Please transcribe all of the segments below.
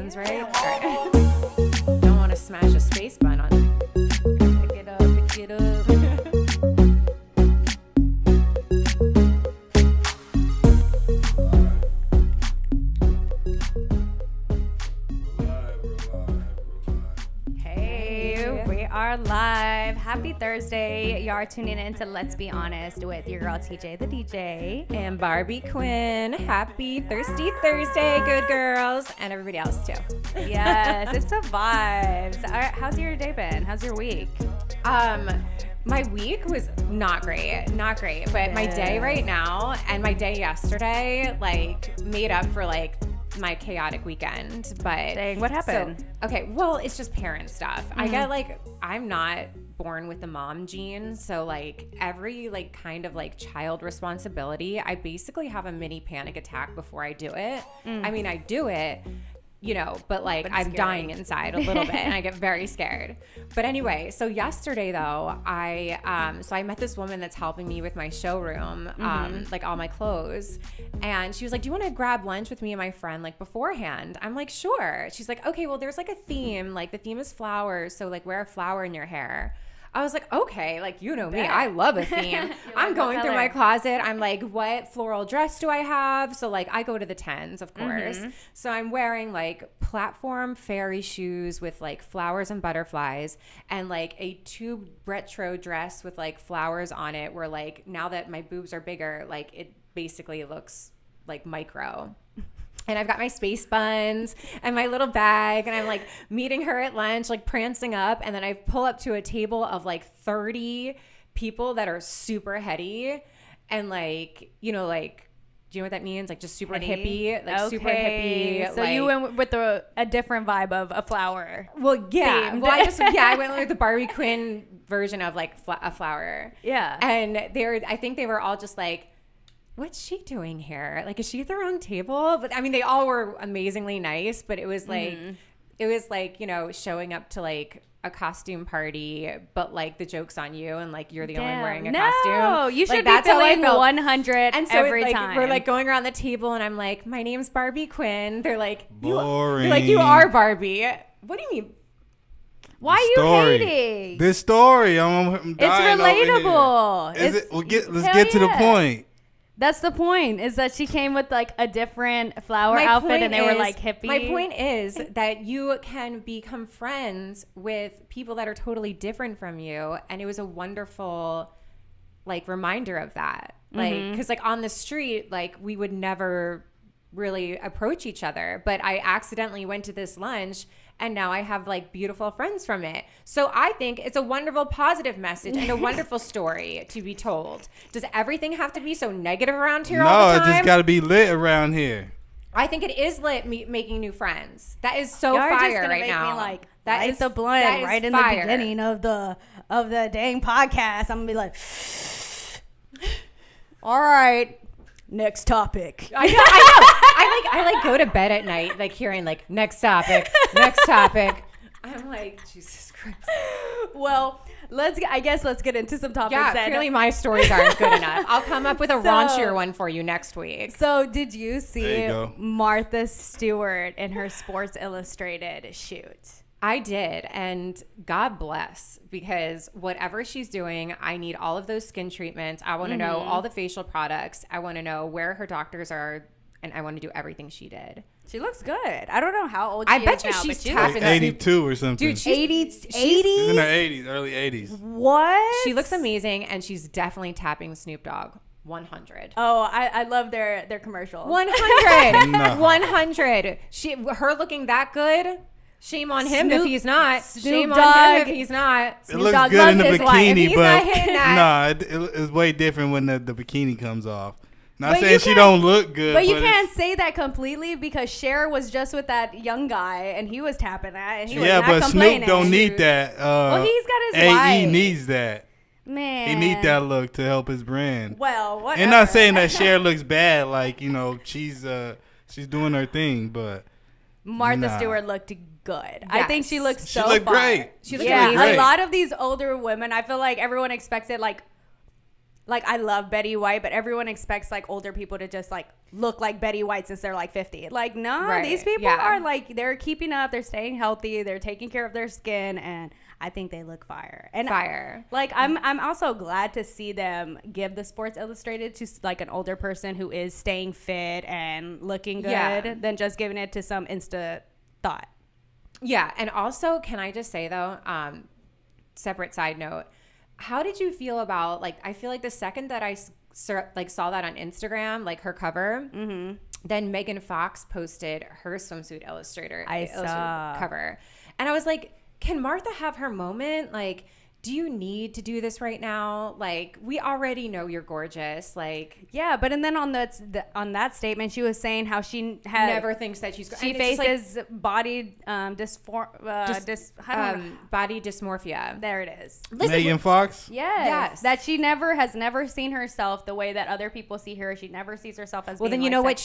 buttons, right? All right. Don't want to smash a space button on it. Pick it up, pick it up. Are live. Happy Thursday. You are tuning in to Let's Be Honest with your girl TJ the DJ and Barbie Quinn. Happy Thirsty Thursday, good girls, and everybody else too. Yes, it's the vibes. All right, how's your day been? How's your week? My week was not great, but my day right now and my day yesterday like made up for like my chaotic weekend. But dang, what happened? Okay, well, it's just parent stuff. I get like, I'm not born with the mom gene, so like every like kind of like child responsibility, I basically have a mini panic attack before I do it. I mean, I do it, you know, but like I'm dying inside a little bit and I get very scared. But anyway, so yesterday though, I met this woman that's helping me with my showroom, like all my clothes. And she was like, do you want to grab lunch with me and my friend like beforehand? I'm like, sure. She's like, okay, well, there's like a theme, like the theme is flowers. So like wear a flower in your hair. I was like, okay, like, you know me, I love a theme. I'm going through my closet. I'm like, what floral dress do I have? So like, I go to the 10s, of course. So I'm wearing like platform fairy shoes with like flowers and butterflies and like a tube retro dress with like flowers on it where like, now that my boobs are bigger, like it basically looks like micro. And I've got my space buns and my little bag and I'm like meeting her at lunch, like prancing up. And then I pull up to a table of like 30 people that are super heady and like, you know, like, do you know what that means? Like just super hippie, like super hippie. So like, you went with a different vibe of a flower. Well, yeah. Themed. Well, I went with the Barbie Quinn version of like a flower. Yeah. And I think they were all just like, what's she doing here? Like, is she at the wrong table? But I mean, they all were amazingly nice, but it was like, you know, showing up to like a costume party, but like the joke's on you and like you're the only one wearing a costume. No, you should be feeling 100 and so every time. We're like going around the table and I'm like, my name's Barbie Quinn. They're like, boring. You are Barbie. What do you mean? Why are you hating? This story, I'm dying. It's relatable. Is it? Well, let's get to the point. That's the point, is that she came with like a different flower outfit and they were like hippie. My point is that you can become friends with people that are totally different from you. And it was a wonderful like reminder of that. Like, cause like on the street, like we would never really approach each other, but I accidentally went to this lunch and now I have like beautiful friends from it. So I think it's a wonderful positive message and a wonderful story to be told. Does everything have to be so negative around here all the time? No, it just got to be lit around here. I think it is lit making new friends. That is so fire right now. Me like that is the blunt right in the beginning of the dang podcast. I'm gonna be like, all right. Next topic. I know. I like go to bed at night, like hearing like next topic. I'm like, Jesus Christ. Well, let's get into some topics. Yeah, clearly my stories aren't good enough. I'll come up with a raunchier one for you next week. So did you see Martha Stewart in her Sports Illustrated shoot? I did, and God bless, because whatever she's doing, I need all of those skin treatments. I want to know all the facial products. I want to know where her doctors are, and I want to do everything she did. She looks good. I don't know how old she is now. I bet you she's tapping. Like 82 or something. Dude, she's 80s? in her 80s, early 80s. What? She looks amazing, and she's definitely tapping Snoop Dogg. 100. Oh, I love their commercials. 100. No. 100. Her looking that good. Shame on him if he's not. Shame on him if he's not. It looks good in the bikini, but it's way different when the bikini comes off. Not saying she don't look good. But you can't say that completely because Cher was just with that young guy and he was tapping that and he was not complaining. Snoop don't need that. Well, he's got his AE wife. needs that. Man. He need that look to help his brand. Well, whatever. And not saying that Cher looks bad, like, you know, she's doing her thing, but Martha Stewart looked good. Yes. I think she looked so She looked fun. great. She looked great. A lot of these older women, I feel like everyone expected like like, I love Betty White, but everyone expects like older people to just like look like Betty White since they're like 50. Like, no, these people are like, they're keeping up, they're staying healthy, they're taking care of their skin, and I think they look fire. And like, I'm also glad to see them give the Sports Illustrated to like an older person who is staying fit and looking good than just giving it to some Insta thought. Yeah. And also, can I just say though, separate side note, how did you feel about, like, I feel like the second that I saw that on Instagram, like her cover, then Megan Fox posted her swimsuit illustrator cover. And I was like, can Martha have her moment? Like, do you need to do this right now? Like, we already know you're gorgeous. Like, yeah, but and then on that statement, she was saying how she never thinks that she faces like, body body dysmorphia. There it is. Megan Fox. Yes, that she has never seen herself the way that other people see her. She never sees herself as then being you know what,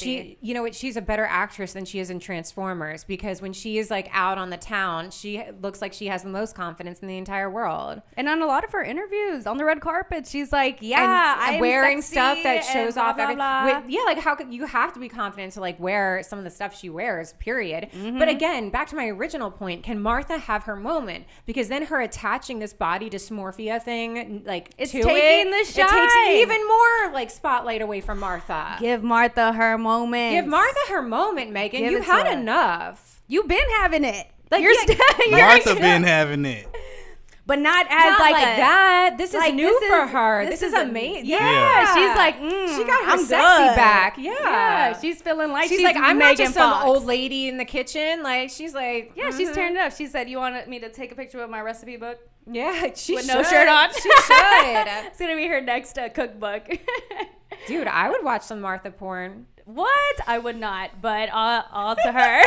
she's a better actress than she is in Transformers, because when she is like out on the town, she looks like she has the most confidence in the entire world. And on a lot of her interviews on the red carpet, she's like, I'm wearing sexy stuff that shows off blah, blah, everything. Yeah, like how could you have to be confident to like wear some of the stuff she wears, period. But again, back to my original point, can Martha have her moment? Because then her attaching this body dysmorphia thing, like, it's to taking the shine. It takes even more like spotlight away from Martha. Give Martha her moment. Give Martha her moment, Megan. You've had enough. You've been having it. Like, Martha been having it. But not as like that. This is new for her. This is amazing. Yeah. She's like, she got her sexy back. Yeah. She's feeling like she's like, I'm Megan not just Fox. some old lady in the kitchen. Like, she's like, she's turned it up. She said, you want me to take a picture of my recipe book? Yeah, she with should. No shirt on. She should. It's gonna be her next cookbook. Dude, I would watch some Martha porn. What? I would not, but all to her.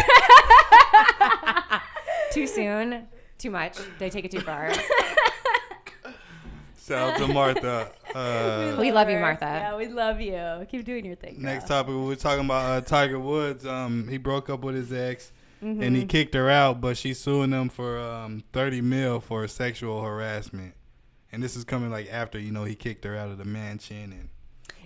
Too soon. Too much. They take it too far. Shout out to Martha. We love you, Martha. Yeah, we love you. Keep doing your thing. Girl. Next topic, we were talking about Tiger Woods. He broke up with his ex, and he kicked her out, but she's suing him for $30 million for sexual harassment. And this is coming like after, he kicked her out of the mansion and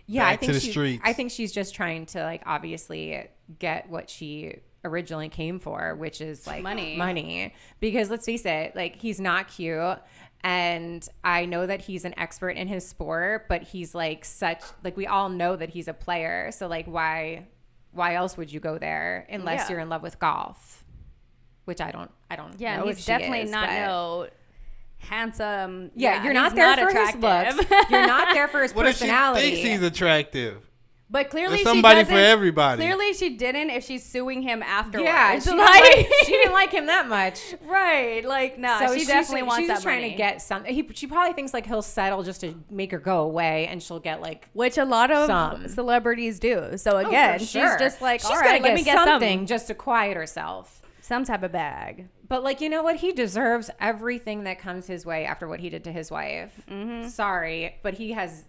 back to the streets. I think she's just trying to like obviously get what she originally came for, which is like money. Because let's face it, like, he's not cute. And I know that he's an expert in his sport, but he's like we all know that he's a player. So like, why else would you go there unless you're in love with golf? Which I don't Yeah, know. he's definitely not no handsome. Yeah, you're not there for attractive. His looks. You're not there for his personality. What if she thinks he's attractive? But clearly there's somebody for everybody. Clearly she didn't if she's suing him afterwards. Yeah, she didn't like him that much. Right. Like, no, so she definitely wants that money. She's trying to get something. She probably thinks like he'll settle just to make her go away and she'll get like which a lot of celebrities do. So again, she's just like, all right, let me get something just to quiet herself. Some type of bag. But like, you know what? He deserves everything that comes his way after what he did to his wife. Sorry, but he has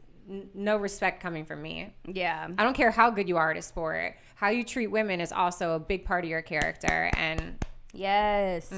no respect coming from me. Yeah. I don't care how good you are at a sport. How you treat women is also a big part of your character. And yes.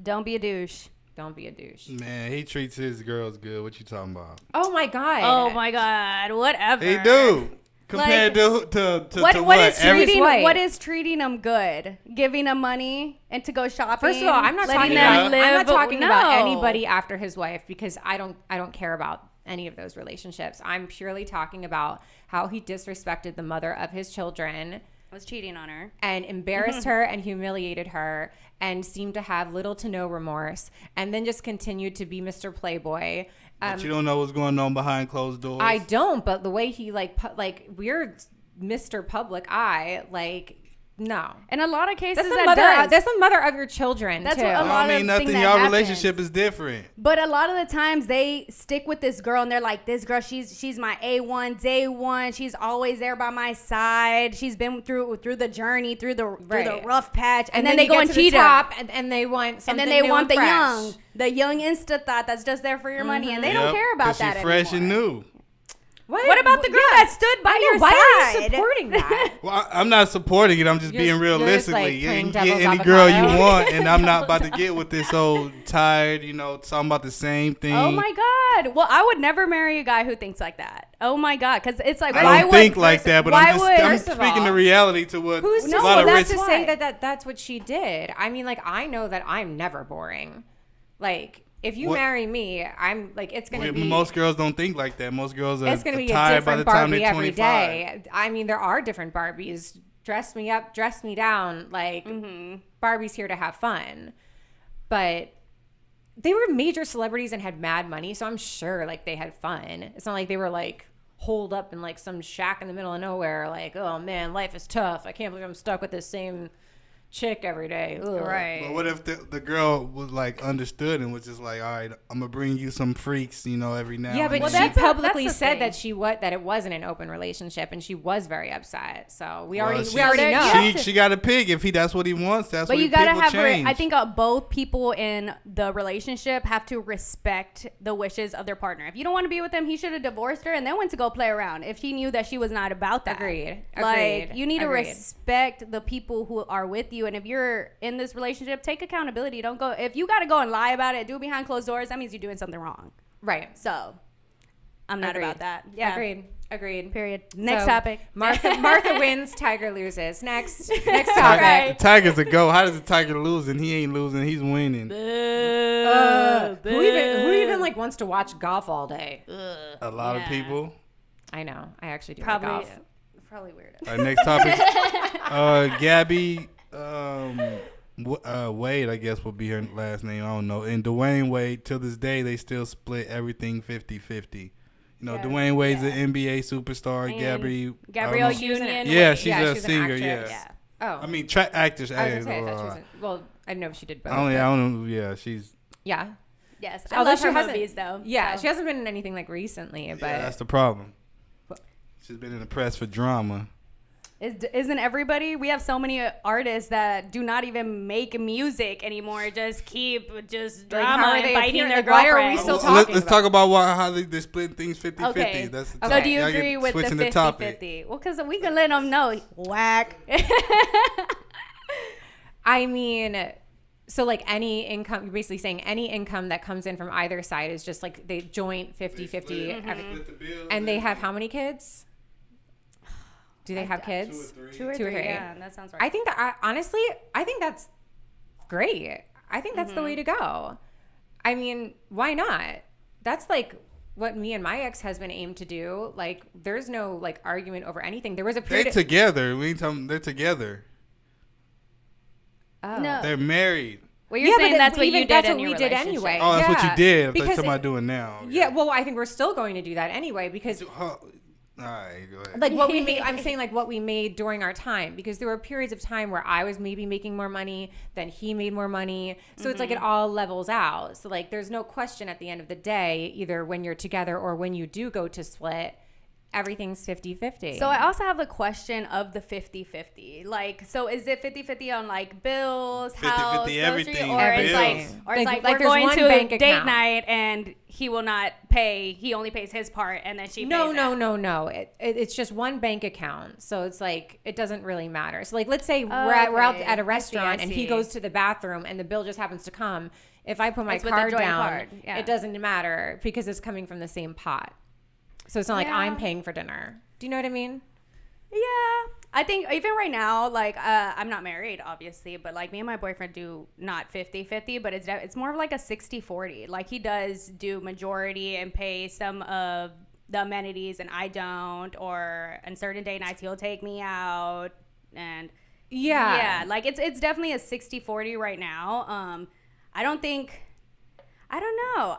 Don't be a douche. Don't be a douche. Man, he treats his girls good. What you talking about? Oh my God. Oh my God. Whatever. He do. Compared to what is treating them good? Giving them money and to go shopping. First of all, I'm not talking about anybody after his wife, because I don't care about any of those relationships. I'm purely talking about how he disrespected the mother of his children, was cheating on her, and embarrassed her and humiliated her, and seemed to have little to no remorse, and then just continued to be Mr. Playboy. But you don't know what's going on behind closed doors. I don't, but the way he like we're Mr. Public Eye, like, no. In a lot of cases, that's the mother of your children. That's too. what a lot I mean, of nothing. Y'all relationship is different. But a lot of the times they stick with this girl and they're like, this girl, she's my A1, day one. She's always there by my side. She's been through the journey, through the rough patch, and then they go and cheat her. And they want something. And then they want the fresh. young Insta thought that's just there for your money, and they don't care about that anymore. Fresh and new. What about the girl that stood by your side? Why are you supporting that? Well, I'm not supporting it. I'm just being realistically. You can get any girl you want, and I'm not about to get with this old tired, talking about the same thing. Oh my God. Well, I would never marry a guy who thinks like that. Oh my God, because it's like I don't think like that, but I'm speaking the reality to what who's a lot of rich. to say that's what she did. I mean, like, I know that I'm never boring. Like, if you marry me, I'm like, it's gonna be. Most girls don't think like that. Most girls are. It's gonna be tired a different by the time Barbie they're every 25. day. I mean, there are different Barbies. Dress me up, dress me down. Like, Barbie's here to have fun, but. They were major celebrities and had mad money, so I'm sure like they had fun. It's not like they were like holed up in like some shack in the middle of nowhere, like, oh man, life is tough. I can't believe I'm stuck with this same chick every day. Ugh. Right. But what if the girl was like understood and was just like, all right, I'm gonna bring you some freaks, you know, every now. Yeah, and but then. she publicly said that that it wasn't an open relationship, and she was very upset. So we already know. She got a pig. If that's what he wants, that's what he But you gotta have. change. I think both people in the relationship have to respect the wishes of their partner. If you don't want to be with him, he should have divorced her and then went to go play around. If he knew that she was not about that. Agreed. Like you need to respect the people who are with you. And if you're in this relationship, take accountability. Don't go. If you got to go and lie about it, do it behind closed doors, that means you're doing something wrong. Right. So I'm not about that. Yeah. Agreed. Period. Next topic. Martha wins. Tiger loses. Next topic. The Tiger's a go. How does the Tiger lose and he ain't losing? He's winning. Who even like wants to watch golf all day? A lot of people. I know. I actually do. Probably. Like golf. Probably weird. All right, next topic. Gabby Wade, I guess will be her last name. I don't know. And Dwayne Wade, till this day, they still split everything 50-50. You know, Dwayne Wade's an NBA superstar. And Gabrielle Union. Yeah, she's a she's singer. Yeah. Oh. I mean, actress. I was gonna say, I thought she was well, I didn't know if she did both. I don't know. Yeah, she's. Yeah. Yes. I love her movies, though. Yeah, she hasn't been in anything like recently, but that's the problem. She's been in the press for drama. Isn't everybody? We have so many artists that do not even make music anymore. Just keep drama and fighting their girlfriends. Why are we still talking? Let's talk about how they split things 50-50. Okay. That's so do you agree with the 50-50? Well, because we can let them know. Whack. I mean, so like any income, you're basically saying any income that comes in from either side is just like they joint 50-50. And they have how many kids? Do they have kids? Two or three. Yeah, that sounds right. I think that honestly, I think that's great. I think that's the way to go. I mean, why not? That's like what me and my ex-husband aim to do. Like, there's no like argument over anything. There was a period. They're together. We ain't talking. They're together. Oh. No. They're married. Well, you're saying that's what you did. That's in what your we did anyway. Oh, that's what you did. I thought because somebody doing now. Yeah. Well, I think we're still going to do that anyway because. All right, go ahead. Like what we made, I'm saying like what we made during our time, because there were periods of time where I was maybe making more money, then he made more money. So it's like it all levels out. So like there's no question at the end of the day, either when you're together or when you do go to split, everything's 50-50. So I also have a question of the 50-50. Like, so is it 50-50 on like bills, 50-50 house, grocery, everything, or it's like we're going to a date account. Night and he will not pay. He only pays his part, and then she pays No. It's just one bank account. So it's like it doesn't really matter. So like let's say we're out at a restaurant and he goes to the bathroom and the bill just happens to come. If I put my card down, it doesn't matter because it's coming from the same pot. So it's not like I'm paying for dinner. Do you know what I mean? Yeah. I think even right now, like, I'm not married, obviously, but, like, me and my boyfriend do not 50-50, but it's more of, like, a 60-40. Like, he does do majority and pay some of the amenities, and I don't, or on certain day nights, he'll take me out, and... Yeah, like, it's definitely a 60-40 right now. I don't know.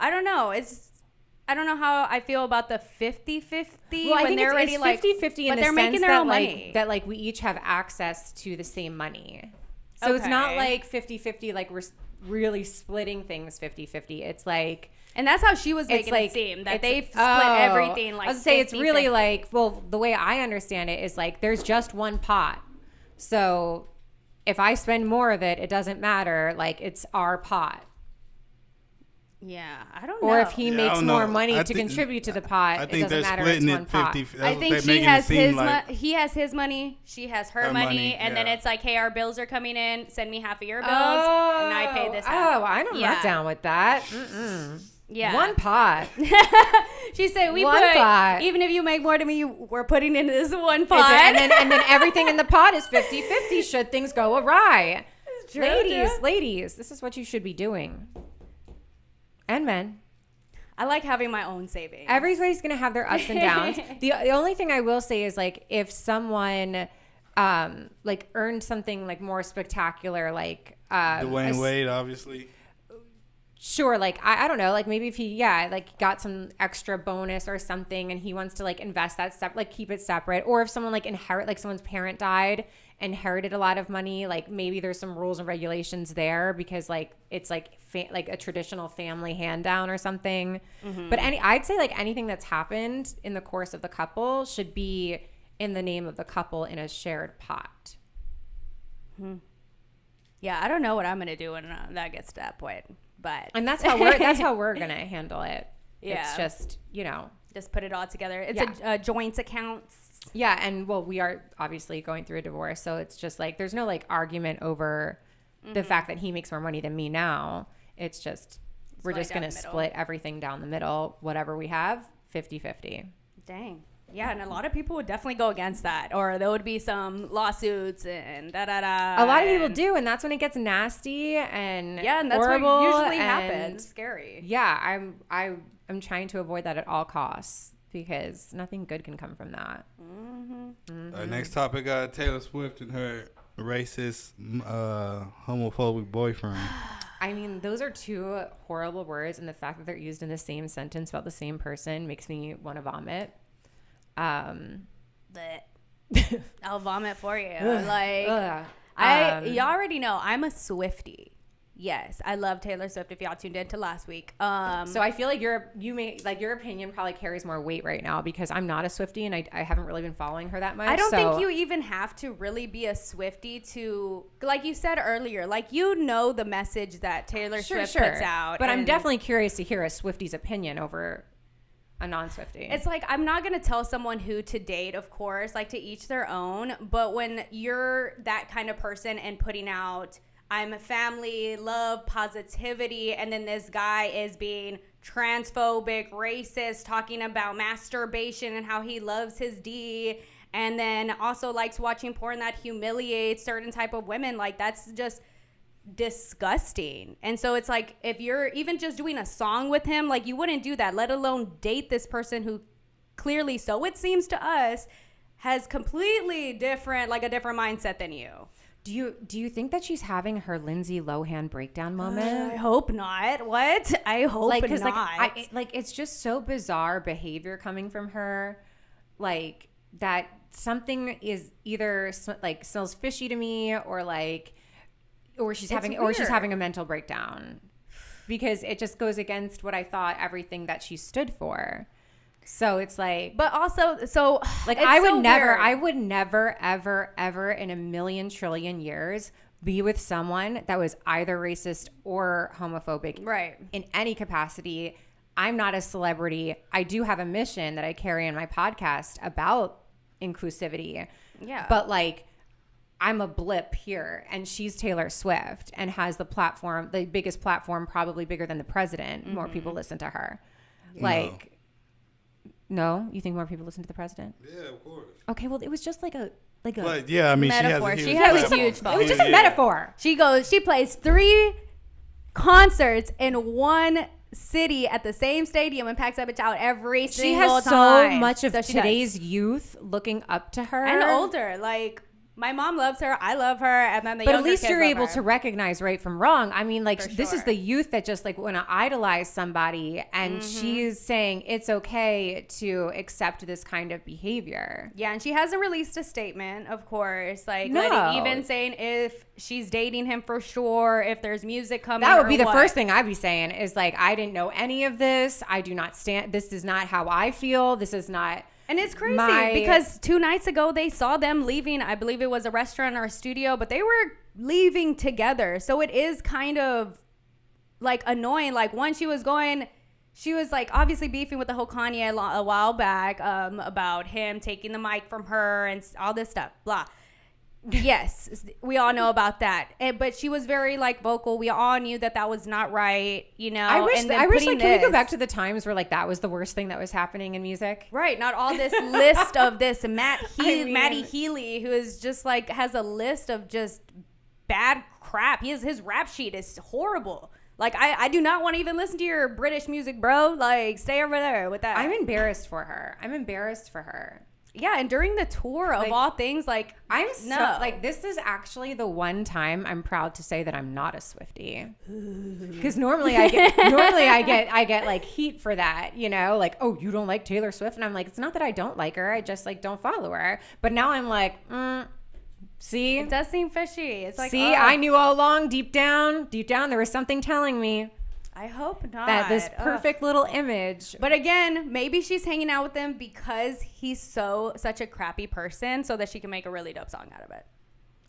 I don't know how I feel about the 50-50 well, I think they're already it's 50-50 in the sense making their own money. That like we each have access to the same money. So it's not like 50-50 like we're really splitting things 50-50. It's like... And that's how she was making it seem, that they've split everything like 50-50. I was say it's really like, well, the way I understand it is like there's just one pot. So if I spend more of it, it doesn't matter. Like it's our pot. Yeah, I don't know. Or if he makes more money to contribute to the pot, it doesn't matter. It's one pot. I think he has his money, she has her money, and then it's like, hey, our bills are coming in. Send me half of your bills, and I pay this half. Oh, I'm not down with that. Mm-mm. Yeah. One pot. She said, One pot. even if you make more than me, we're putting in this one pot. And then everything in the pot is 50-50 should things go awry. True, Ladies, this is what you should be doing. And men. I like having my own savings. Everybody's going to have their ups and downs. The only thing I will say is, like, if someone like earned something like more spectacular, like Dwayne Wade, obviously. Sure, like I don't know, like maybe if he like got some extra bonus or something and he wants to like invest that stuff, like keep it separate. Or if someone like someone's parent died, inherited a lot of money, like maybe there's some rules and regulations there because like it's like like a traditional family hand down or something. Mm-hmm. But I'd say like anything that's happened in the course of the couple should be in the name of the couple in a shared pot. Yeah, I don't know what I'm gonna do when that gets to that point. And that's how we're gonna handle it. Yeah, it's just just put it all together. It's a joint accounts. Yeah, and well, we are obviously going through a divorce, so it's just like there's no like argument over the fact that he makes more money than me now. It's just we're just gonna split everything down the middle, whatever we have, 50-50. Dang. Yeah, and a lot of people would definitely go against that, or there would be some lawsuits and da-da-da. A lot of people do, and that's when it gets nasty and and that's horrible what usually happens. It's scary. Yeah, I'm trying to avoid that at all costs because nothing good can come from that. Next topic, Taylor Swift and her racist, homophobic boyfriend. I mean, those are two horrible words, and the fact that they're used in the same sentence about the same person makes me want to vomit. But I'll vomit for you. You already know I'm a Swiftie. Yes, I love Taylor Swift. If y'all tuned in to last week, so I feel like your opinion probably carries more weight right now because I'm not a Swiftie and I haven't really been following her that much. I don't think you even have to really be a Swiftie to, like you said earlier, like the message that Taylor Swift puts out. But I'm definitely curious to hear a Swiftie's opinion over a non-Swiftie. It's like, I'm not going to tell someone who to date, of course, like to each their own. But when you're that kind of person and putting out, I'm family, love, positivity, and then this guy is being transphobic, racist, talking about masturbation and how he loves his D, and then also likes watching porn that humiliates certain type of women, like that's just disgusting. And so it's like, if you're even just doing a song with him, like you wouldn't do that, let alone date this person who clearly, so it seems to us, has completely different mindset than you. Do you think that she's having her Lindsay Lohan breakdown moment? I hope not. What? I hope not. It's just so bizarre behavior coming from her, like that something is either like smells fishy to me, or she's having a mental breakdown, because it just goes against what I thought everything that she stood for. So it's like, but also, so like I would never, ever in a million trillion years be with someone that was either racist or homophobic, right? In any capacity. I'm not a celebrity. I do have a mission that I carry in my podcast about inclusivity. Yeah. But like, I'm a blip here, and she's Taylor Swift and has the platform, the biggest platform, probably bigger than the president. Mm-hmm. More people listen to her. Like, no, you think more people listen to the president? Yeah, of course. Okay, well, it was just like a. But yeah, I mean, metaphor. she has a huge phone. It was just a metaphor. She plays 3 concerts in one city at the same stadium and packs that bitch out every single time. She has so much of today's youth looking up to her. And older, like. My mom loves her. I love her. And then but at least you're able to recognize right from wrong. I mean, like, For this sure. is the youth that just like want to idolize somebody, and she's saying it's okay to accept this kind of behavior. Yeah, and she hasn't released a statement, of course. Like, no. Even saying if she's dating him for sure, if there's music coming. That would be the first thing I'd be saying is like, I didn't know any of this. I do not stand. This is not how I feel. This is not. And it's crazy because 2 nights ago they saw them leaving. I believe it was a restaurant or a studio, but they were leaving together. So it is kind of like annoying. Like when she was like obviously beefing with the whole Kanye a while back about him taking the mic from her and all this stuff, blah. Yes, we all know about that. But she was very like vocal. We all knew that was not right, you know. I wish like, can we go back to the times where like that was the worst thing that was happening in music? Right, not all this list of this Matty Healy, who is just like has a list of just bad crap. His rap sheet is horrible. Like, I do not want to even listen to your British music, bro. Like, stay over there with that. I'm embarrassed for her. Yeah, and during the tour of all things, like, this is actually the one time I'm proud to say that I'm not a Swiftie. Because normally I get like heat for that, you know, like, oh, you don't like Taylor Swift, and I'm like, it's not that I don't like her, I just like don't follow her. But now I'm like, see, it does seem fishy. It's like, see, I knew all along, deep down, there was something telling me. I hope not. That this perfect little image. But again, maybe she's hanging out with him because he's such a crappy person, so that she can make a really dope song out of it.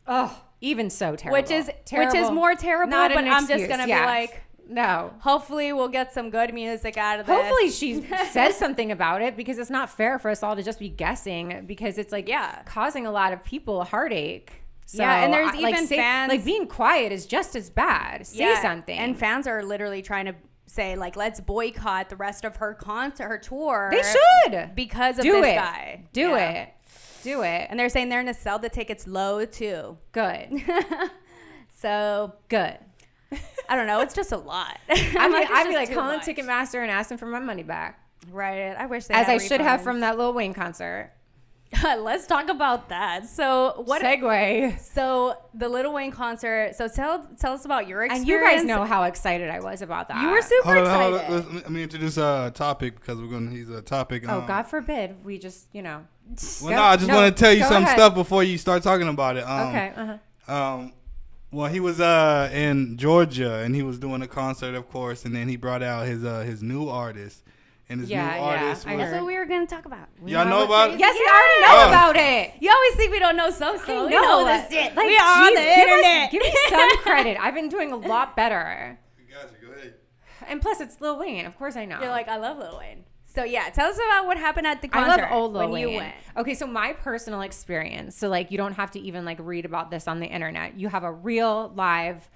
Oh, even so terrible. Which is more terrible. Not but I'm excuse. just gonna be like, no. Hopefully, we'll get some good music out of this. Hopefully, she says something about it, because it's not fair for us all to just be guessing, because it's like causing a lot of people a heartache. So, and there's even fans like being quiet is just as bad. Say something. And fans are literally trying to say like, let's boycott the rest of her concert, her tour. They should, because of this guy. Do it. And they're saying they're gonna sell the tickets low too. Good. So good. I don't know. It's just a lot. I'd be like calling Ticketmaster and asking for my money back. Right. I wish they as I should have from that Lil Wayne concert. Let's talk about that. So what segue? So the Lil Wayne concert. So tell us about your experience. And you guys know how excited I was about that. You were super excited. Hold on. Let me introduce a topic, because he's a topic. Oh, God forbid we just Well, I just want to tell you some stuff before you start talking about it. Okay. Well, he was in Georgia, and he was doing a concert, of course, and then he brought out his new artist. And his new artist was... That's what we were going to talk about. Y'all know about it? Yes, we already know about it. You always think we don't know so. We know this shit. Like, we are on the internet. Give me some credit. I've been doing a lot better. Gotcha, go ahead. And plus, it's Lil Wayne. Of course I know. You're like, I love Lil Wayne. So, yeah, tell us about what happened at the concert. I love old Lil Wayne. You went. Okay, so my personal experience. So, like, you don't have to even, like, read about this on the internet. You have a real live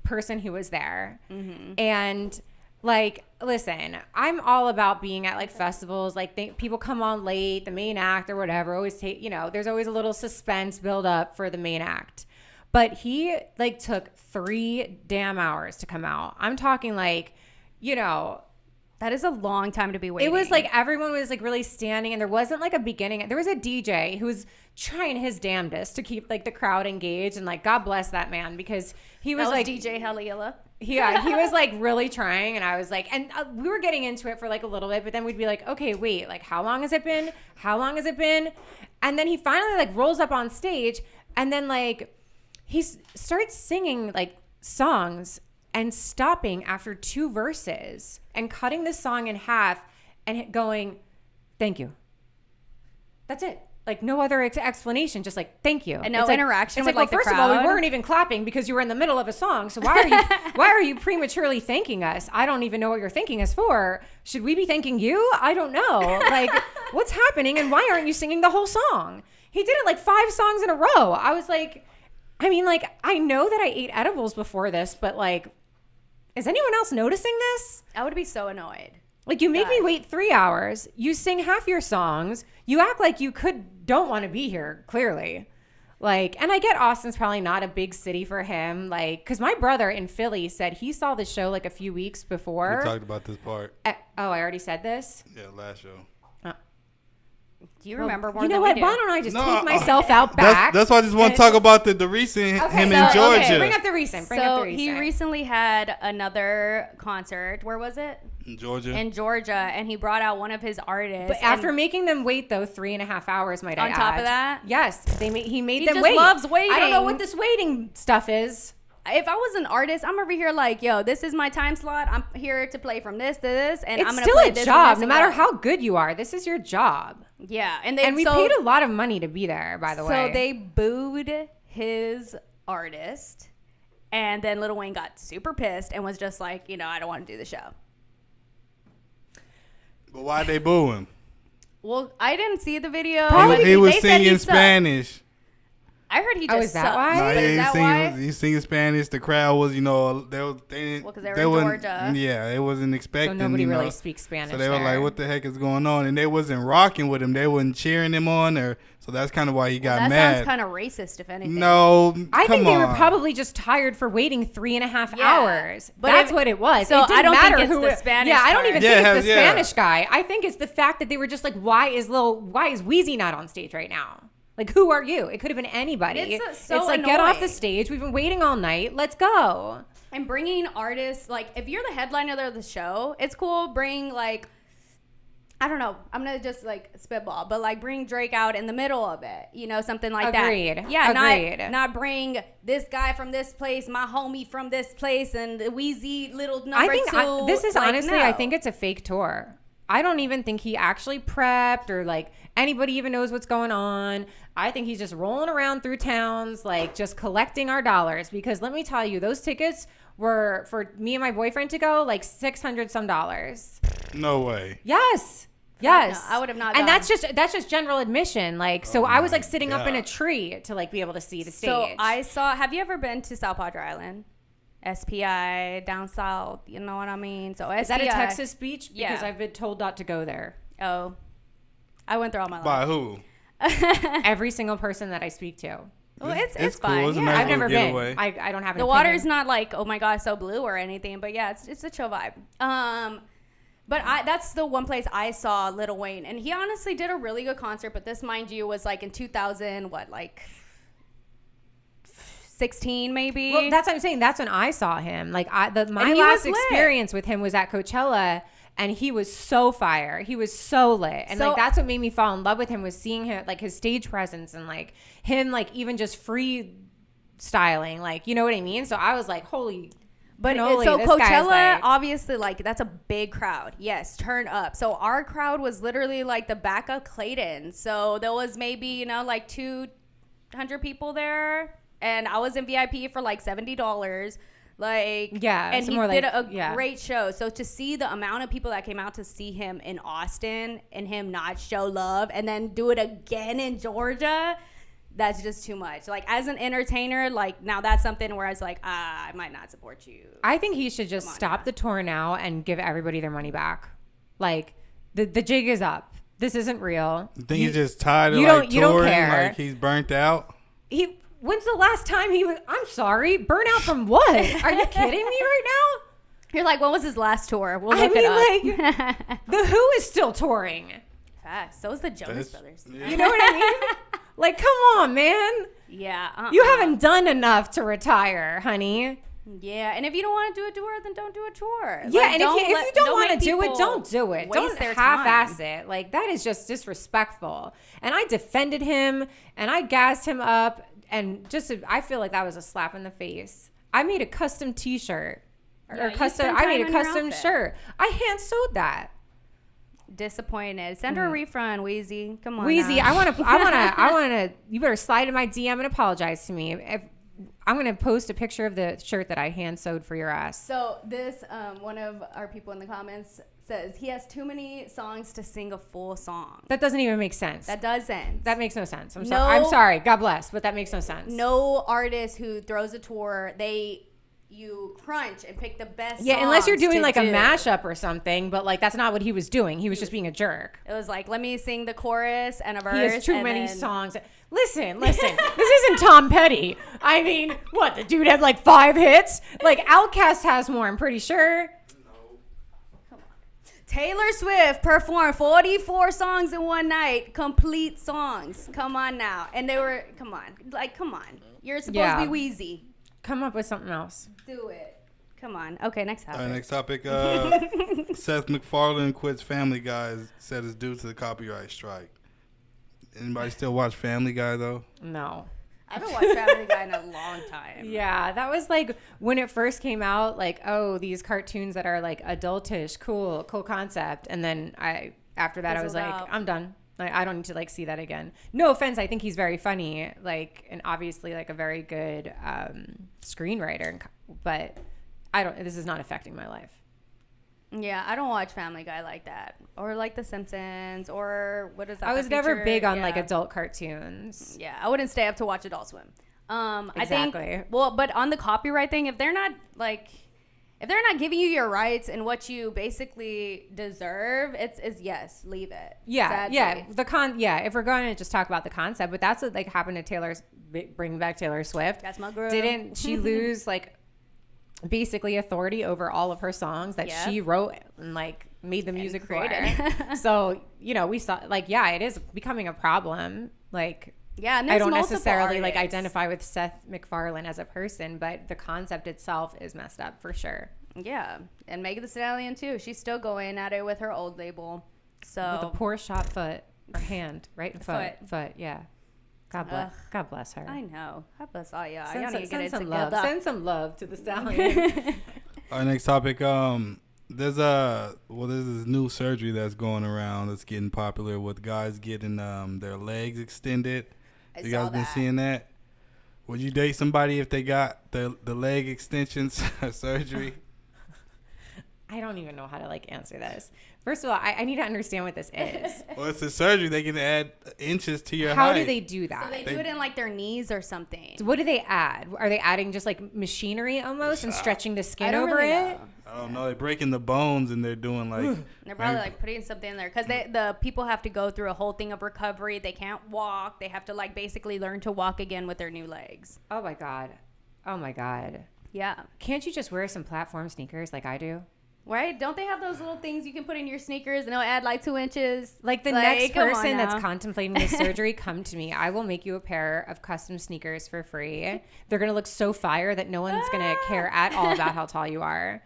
person who was there. Mm-hmm. And... like, listen, I'm all about being at like festivals. Like, people come on late, the main act or whatever. Always there's always a little suspense build up for the main act. But he like took 3 damn hours to come out. I'm talking like, that is a long time to be waiting. It was like everyone was like really standing, and there wasn't like a beginning. There was a DJ who was trying his damnedest to keep like the crowd engaged, and like God bless that man, because he was like DJ Halila. Yeah, he was like really trying, and I was like, and we were getting into it for like a little bit, but then we'd be like, okay, wait, like how long has it been? And then he finally like rolls up on stage, and then like he starts singing like songs and stopping after 2 verses and cutting the song in half and going, thank you. That's it. Like no other explanation, just like thank you, and no interaction with like the crowd. First of all, we weren't even clapping because you were in the middle of a song. So why are you prematurely thanking us? I don't even know what you're thanking us for. Should we be thanking you? I don't know. Like what's happening, and why aren't you singing the whole song? He did it like 5 songs in a row. I was like, I mean, like I know that I ate edibles before this, but like, is anyone else noticing this? I would be so annoyed. Like you make me wait 3 hours. You sing half your songs. You act like you don't want to be here, clearly. Like, and I get Austin's probably not a big city for him. Like, because my brother in Philly said he saw the show like a few weeks before. We talked about this part. Oh, I already said this? Yeah, last show. Do you remember more than we what? do? Why don't I just take myself out back? That's why I just want to talk about the recent him in Georgia. Okay, bring up the recent. He recently had another concert. Where was it? In Georgia. And he brought out one of his artists. But after making them wait, though, 3.5 hours, might I add. On top of that? Yes. He made them wait. He just loves waiting. I don't know what this waiting stuff is. If I was an artist, I'm over here like, yo, this is my time slot. I'm here to play from this to this, and I'm gonna play this. It's still a job, no matter how good you are. This is your job. Yeah, and we paid a lot of money to be there, by the way. So they booed his artist, and then Lil Wayne got super pissed and was just like, I don't want to do the show. But why'd they boo him? Well, I didn't see the video. He was singing Spanish. I heard he just is that sucked. why? Nah, Is that why? he's singing Spanish. The crowd was, they didn't. Well, 'cause they were in Georgia. Yeah, they wasn't expecting. So nobody really speaks Spanish. So they were like, "What the heck is going on?" And they wasn't rocking with him. They wasn't cheering him on, so that's kind of why he got that mad. Sounds kind of racist, if anything. No, I think come they were on. probably just tired for waiting 3.5 Yeah. hours. But That's what it was. So it didn't I don't matter think it's who the Spanish Yeah, I don't part. even think it's the Spanish guy. I think it's the fact that they were just like, why is Wheezy not on stage right now? Like, who are you? It could have been anybody. It's like, annoying. get off the stage. We've been waiting all night. Let's go. And bringing artists, like, if you're the headliner of the show, it's cool. Bring, like, I don't know. I'm going to just, like, spitball. But, like, bring Drake out in the middle of it. Something like Agreed. that. Yeah, Agreed. Not bring this guy from this place, my homie from this place, and the Wheezy little number I think two. this is like, honestly, no. I think it's a fake tour. I don't even think he actually prepped or like anybody even knows what's going on. I think he's just rolling around through towns, like just collecting our dollars. Because let me tell you, those tickets were for me and my boyfriend to go like $600 some. No way. Yes. Yes. No, I would have not And gone. that's just general admission. Like, so I was like sitting up in a tree to like be able to see the stage. So I saw, have you ever been to South Padre Island? SPI, down south, you know what I mean? So SPI. Is that a Texas beach? Because Yeah. I've been told not to go there. Oh. I went through all my life. By who? Every single person that I speak to. Well, it's It's fine. cool. It's a yeah. nice I've never been. getaway. I don't have an The opinion. water's not like, oh my god, so blue or anything, but yeah, it's a chill vibe. But that's the one place I saw Lil Wayne, and he honestly did a really good concert. But this, mind you, was like in 2000, like 16 maybe. Well, that's what I'm saying. That's when I saw him. Like my And he last was lit. experience with him was at Coachella, and he was so fire. He was so lit, and So- like that's what made me fall in love with him was seeing him, like his stage presence, and like him, like even just free styling, like you know what I mean. So I was like, holy. But cannoli, so this guy's Coachella, like- obviously, like that's a big crowd. Yes, turn up. So our crowd was literally like the back of Clayton. So there was maybe like 200 people there, and I was in VIP for like $70. Like Yeah, and so he more did like- a yeah. great show. So to see the amount of people that came out to see him in Austin and him not show love, and then do it again in Georgia. That's just too much. Like as an entertainer, like now that's something where I was like, I might not support you. I think he should just stop the tour now and give everybody their money back. Like the jig is up. This isn't real. You think he's just tired of you like don't touring? care. Like he's burnt out? When's the last time he was? I'm sorry, burnout from what? Are you kidding me right now? You're like, when was his last tour? We'll I look mean, it up. like the Who is still touring. Facts. So is the Jonas Brothers. Yeah. You know what I mean? Like, come on, man. Yeah. You haven't done enough to retire, honey. Yeah, and if you don't want to do a tour, then don't do a tour. Yeah, Like, and if you don't want to make do it, people don't do it. waste Don't their half-ass time. it. Like, that is just disrespectful. And I defended him, and I gassed him up, and I feel like that was a slap in the face. I made a custom T-shirt. Yeah, you spent I made time a on your custom outfit. shirt. I hand-sewed that. Disappointed. Send her a refund, Wheezy. Come on, Wheezy, now. I want to, you better slide in my DM and apologize to me. I'm going to post a picture of the shirt that I hand sewed for your ass. So this, one of our people in the comments says he has too many songs to sing a full song. That doesn't even make sense. That doesn't. That makes no sense. No- I'm sorry. God bless, but that makes no sense. No artist who throws a tour, you crunch and pick the best. Yeah, unless you're songs doing to like a do. mashup or something, but like that's not what he was doing. He was just being a jerk. It was like, let me sing the chorus and a verse. He has too and many then- songs. Listen. This isn't Tom Petty. I mean, what? The dude had like 5 hits? Like Outkast has more, I'm pretty sure. Taylor Swift performed 44 songs in one night, complete songs. Come on now. And they were, come on. You're supposed to be Wheezy. Come up with something else. Do it. Come on. Okay, next topic. Next topic. Seth MacFarlane quits Family Guy. Said it's due to the copyright strike. Anybody still watch Family Guy though? No. I haven't watched Family Guy in a long time. Yeah, that was like when it first came out, like, oh, these cartoons that are like adultish, cool concept. And then after that, I was like, I'm done. Like, I don't need to like see that again. No offense. I think he's very funny, like, and obviously like a very good screenwriter, but this is not affecting my life. Yeah, I don't watch Family Guy like that, or like The Simpsons, or what is that? I was never big on like adult cartoons. Yeah, I wouldn't stay up to watch Adult Swim. Exactly. I think, well, but on the copyright thing, if they're not giving you your rights and what you basically deserve, it's yes, leave it. Yeah, sadly. If we're going to just talk about the concept, but that's what like happened to bringing back Taylor Swift. That's my girl. Didn't she lose like basically authority over all of her songs that she wrote and like made the music for? So we saw like it is becoming a problem. Like and I don't necessarily like identify with Seth MacFarlane as a person, but the concept itself is messed up for sure. Yeah, and Megan Thee Stallion too. She's still going at it with her old label. So with a poor shot foot or hand, right? Foot. Yeah. God bless her. I know. God bless all y'all. Y'all need to get it together. Love. Send some love to the stallion. Our next topic. There's this new surgery that's going around that's getting popular with guys getting their legs extended. You guys been seeing that? Would you date somebody if they got the leg extensions surgery? I don't even know how to like answer this. First of all, I need to understand what this is. Well, it's a surgery. They can add inches to your height. How do they do that? So they do it in like their knees or something. So what do they add? Are they adding just like machinery almost and stretching the skin over it? I don't know. They're breaking the bones and they're doing like. They're probably like putting something in there because the people have to go through a whole thing of recovery. They can't walk. They have to like basically learn to walk again with their new legs. Oh my god. Yeah. Can't you just wear some platform sneakers like I do? Right? Don't they have those little things you can put in your sneakers and they'll add like 2 inches? Like the next person that's contemplating this surgery, come to me. I will make you a pair of custom sneakers for free. They're going to look so fire that no one's going to care at all about how tall you are.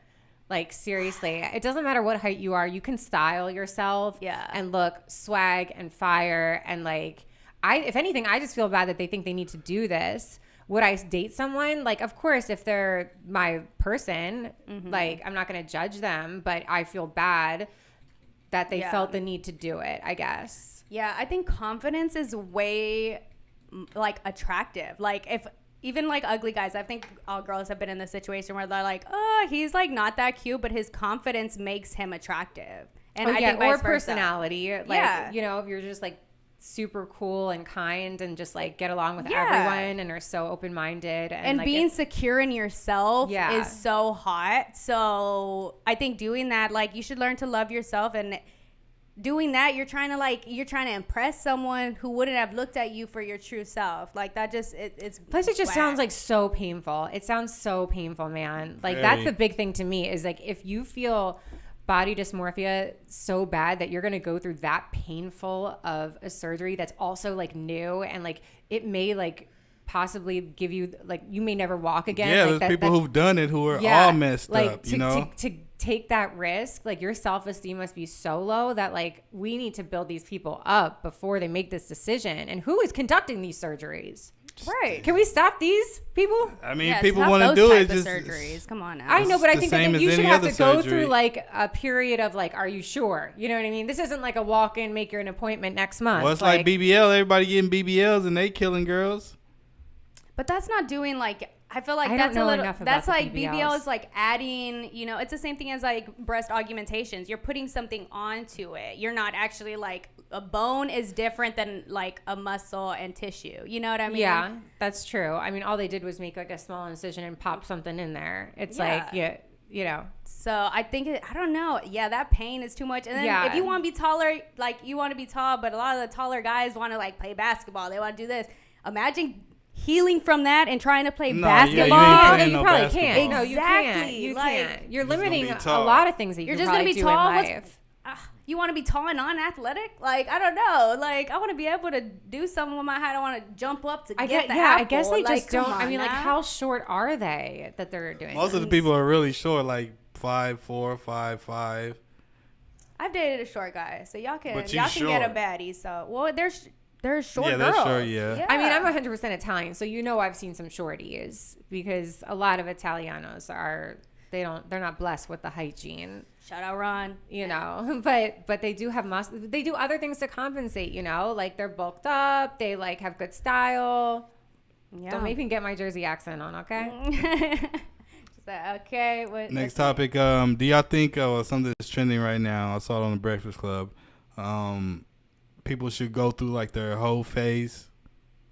Like, seriously. It doesn't matter what height you are. You can style yourself and look swag and fire. And like, if anything, I just feel bad that they think they need to do this. Would I date someone? Like, of course, if they're my person, like, I'm not going to judge them, but I feel bad that they felt the need to do it, I guess. Yeah, I think confidence is way, like, attractive. Like, if even, like, ugly guys, I think all girls have been in this situation where they're like, oh, he's, like, not that cute, but his confidence makes him attractive. And I think vice versa. Personality. Like, if you're just, like, super cool and kind and just like get along with everyone and are so open-minded and like being secure in yourself is so hot. So I think doing that, like, you should learn to love yourself, and doing that you're trying to impress someone who wouldn't have looked at you for your true self. Like that just it's plus it just sounds like so painful. It sounds so painful, man. Like that's the big thing to me is like if you feel body dysmorphia so bad that you're going to go through that painful of a surgery that's also like new and like it may like possibly give you like you may never walk again. Yeah, like there's people who've done it who are all messed up, to take that risk, like your self-esteem must be so low that like we need to build these people up before they make this decision. And who is conducting these surgeries? Right. Can we stop these people? I mean, people want to do it. Just surgeries. Come on now. I know, but I think that you should have to go through like a period of like, are you sure? You know what I mean? This isn't like a walk in, make your an appointment next month. Well, it's like BBL. Everybody getting BBLs and they killing girls. But that's not doing like. I feel like that's a little. That's like BBLs. BBL is like adding. It's the same thing as like breast augmentations. You're putting something onto it. You're not actually like a bone is different than like a muscle and tissue. You know what I mean? Yeah, that's true. I mean, all they did was make like a small incision and pop something in there. It's like So I think I don't know. Yeah, that pain is too much. And then if you want to be taller, like you want to be tall, but a lot of the taller guys want to like play basketball. They want to do this. Imagine healing from that and trying to play basketball. You probably can't. No, you can't. You can't. You're limiting a lot of things that you're just going to be tall in life. You want to be tall and non-athletic? Like, I don't know. Like, I want to be able to do something with my height. I want to jump up to get the apple. I guess they just don't. I mean, like, how short are they that they're doing Most of the people are really short, like 5'4", 5'5". I've dated a short guy, so y'all can get a baddie. So, well, there's short girls. They're short, yeah. I mean, I'm 100% Italian, so I've seen some shorties because a lot of Italianos they're not blessed with the height gene. Shout out Ron. But they do have muscle. They do other things to compensate, like they're bulked up, they like have good style. Yeah. Don't make me get my Jersey accent on, okay? So, okay. Next topic. Do y'all think something that's trending right now? I saw it on the Breakfast Club. People should go through like their whole phase.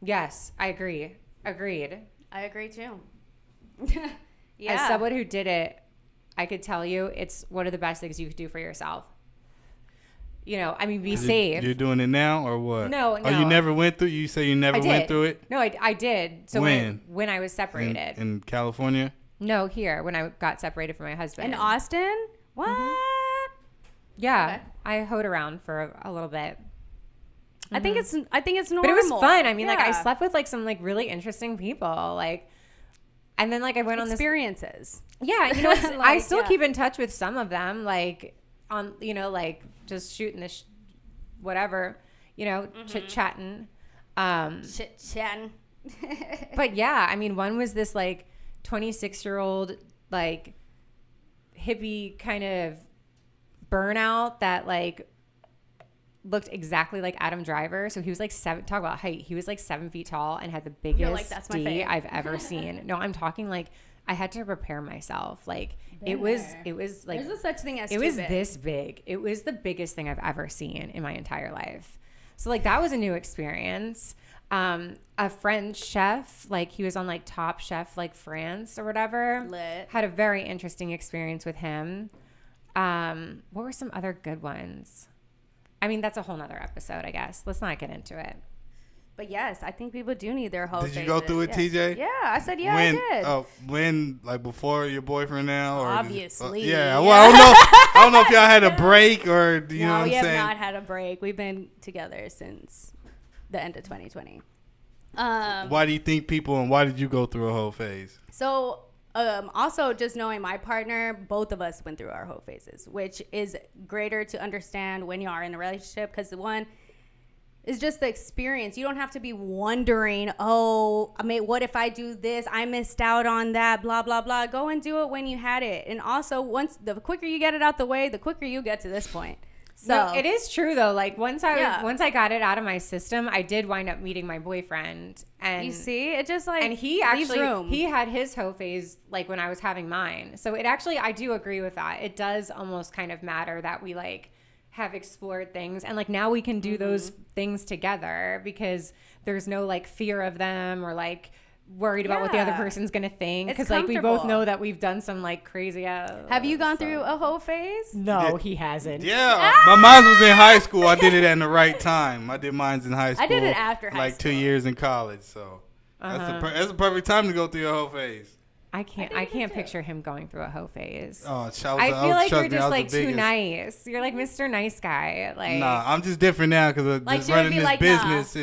Yes, I agree. Agreed. I agree too. Yeah. As someone who did it, I could tell you it's one of the best things you could do for yourself. You know, I mean, be safe. You're doing it now or what? No. Oh, you never went through? You say you never went through it? No, I did. So when I was separated. In California? No, here, when I got separated from my husband. In Austin? What? Mm-hmm. Yeah. Okay. I hoed around for a little bit. Mm-hmm. I think it's normal. But it was fun. I mean, like, I slept with, like, some, like, really interesting people. Like, and then, like, I went on experiences. Yeah. You know, like, I still keep in touch with some of them, like, on, you know, like, just shooting the whatever, you know, chit-chatting. Chit-chatting. But, yeah, I mean, one was this, like, 26-year-old, like, hippie kind of burnout that, like, looked exactly like Adam Driver. So he was like talk about height. He was like 7 feet tall and had the biggest D I've ever seen. No, I'm talking like I had to prepare myself. Like it was like there's no such thing as it was this big. It was the biggest thing I've ever seen in my entire life. So like that was a new experience. A French chef, like he was on like Top Chef like France or whatever. Lit. Had a very interesting experience with him. What were some other good ones? I mean, that's a whole nother episode, I guess. Let's not get into it. But yes, I think people do need their whole Did you go through it, TJ? Yeah, I said I did. When, like before your boyfriend now? Or obviously. Yeah, well, I don't know if y'all had a break or, you know what I'm saying? No, we have not had a break. We've been together since the end of 2020. Why do you think people, and why did you go through a whole phase? So, also just knowing my partner, both of us went through our whole phases, which is greater to understand when you are in a relationship, because the one is just the experience. You don't have to be wondering, oh, I mean, what if I do this? I missed out on that, blah, blah, blah. Go and do it when you had it. And also, the quicker you get it out the way, the quicker you get to this point. So no, it is true though. Like once I got it out of my system, I did wind up meeting my boyfriend. And you see, it just like, and he actually he had his hoe phase like when I was having mine. So it actually, I do agree with that. It does almost kind of matter that we like have explored things, and like now we can do those things together because there's no like fear of them or like worried about what the other person's gonna think, because like we both know that we've done some like crazy have you gone through a whole phase? No, he hasn't. My mine was in high school. I did it at the right time. I did mine in high school. I did it after high school, like 2 years in college. So that's the perfect time to go through a whole phase. I can't picture him going through a hoe phase. I feel like you're just like too nice. You're like Mr. Nice Guy. Like nah, I'm just different now because like just running this business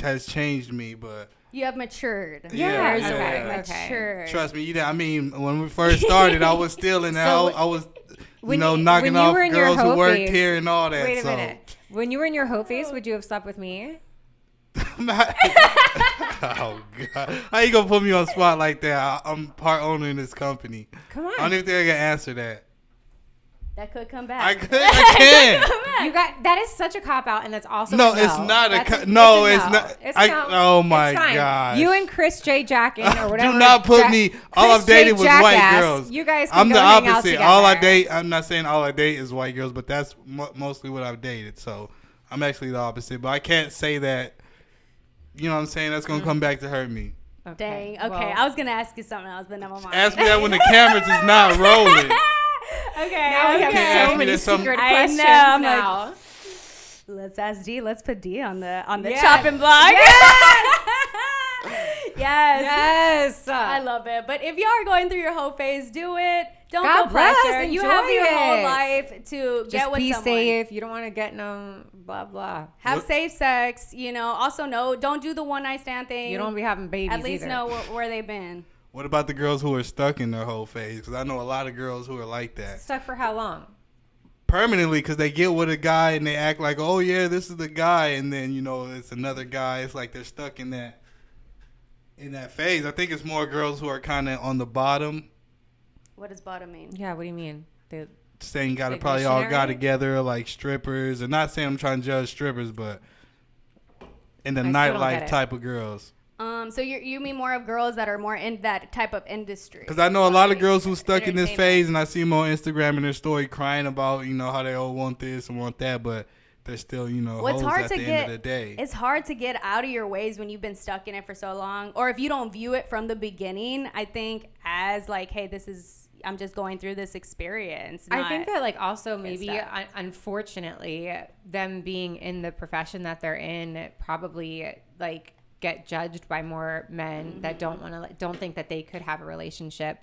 has changed me, but. You have matured. Matured. Trust me, I mean, when we first started, I was still in that. I was, knocking off girls who worked here and all that. Wait a minute. When you were in your hoe phase, would you have slept with me? Oh God! How you gonna put me on the spot like that? I'm part owner in this company. Come on. I don't even think I can answer that. That could come back. I can. You got that is such a cop out, and that's also no. It's not it's not. Oh my God! You and Chris J. Jackin or whatever. Do not put me. All I've dated was white girls. You guys. I'm the opposite. All I date. I'm not saying all I date is white girls, but that's mostly what I've dated. So I'm actually the opposite. But I can't say that. You know what I'm saying? That's gonna come back to hurt me. Okay. Dang. Okay. Well, I was gonna ask you something else, but never mind. Ask me that when the cameras is not rolling. Okay. Now we have so many secret questions now. Like, let's ask D. Let's put D on the chopping block. Yes. I love it. But if you are going through your whole phase, do it. Don't feel pressure. You have your whole life to get with someone. Just be safe. You don't want to get no blah blah. Have safe sex. Also don't do the one night stand thing. You don't be having babies. At least know where they've been. What about the girls who are stuck in their whole phase? Because I know a lot of girls who are like that. Stuck for how long? Permanently, because they get with a guy and they act like, oh yeah, this is the guy, and then it's another guy. It's like they're stuck in that phase. I think it's more girls who are kind of on the bottom. What does bottom mean? Yeah, what do you mean? Saying got it probably all got together like strippers, and not saying I'm trying to judge strippers, but in the nightlife type of girls. So you mean more of girls that are more in that type of industry? Because I know a lot of girls who stuck in this phase, and I see them on Instagram in their story crying about, how they all want this and want that, but they're still, hoes at the end of the day. It's hard to get out of your ways when you've been stuck in it for so long, or if you don't view it from the beginning. I think as like, hey, I'm just going through this experience. I think that like also maybe unfortunately them being in the profession that they're in probably like get judged by more men that don't think that they could have a relationship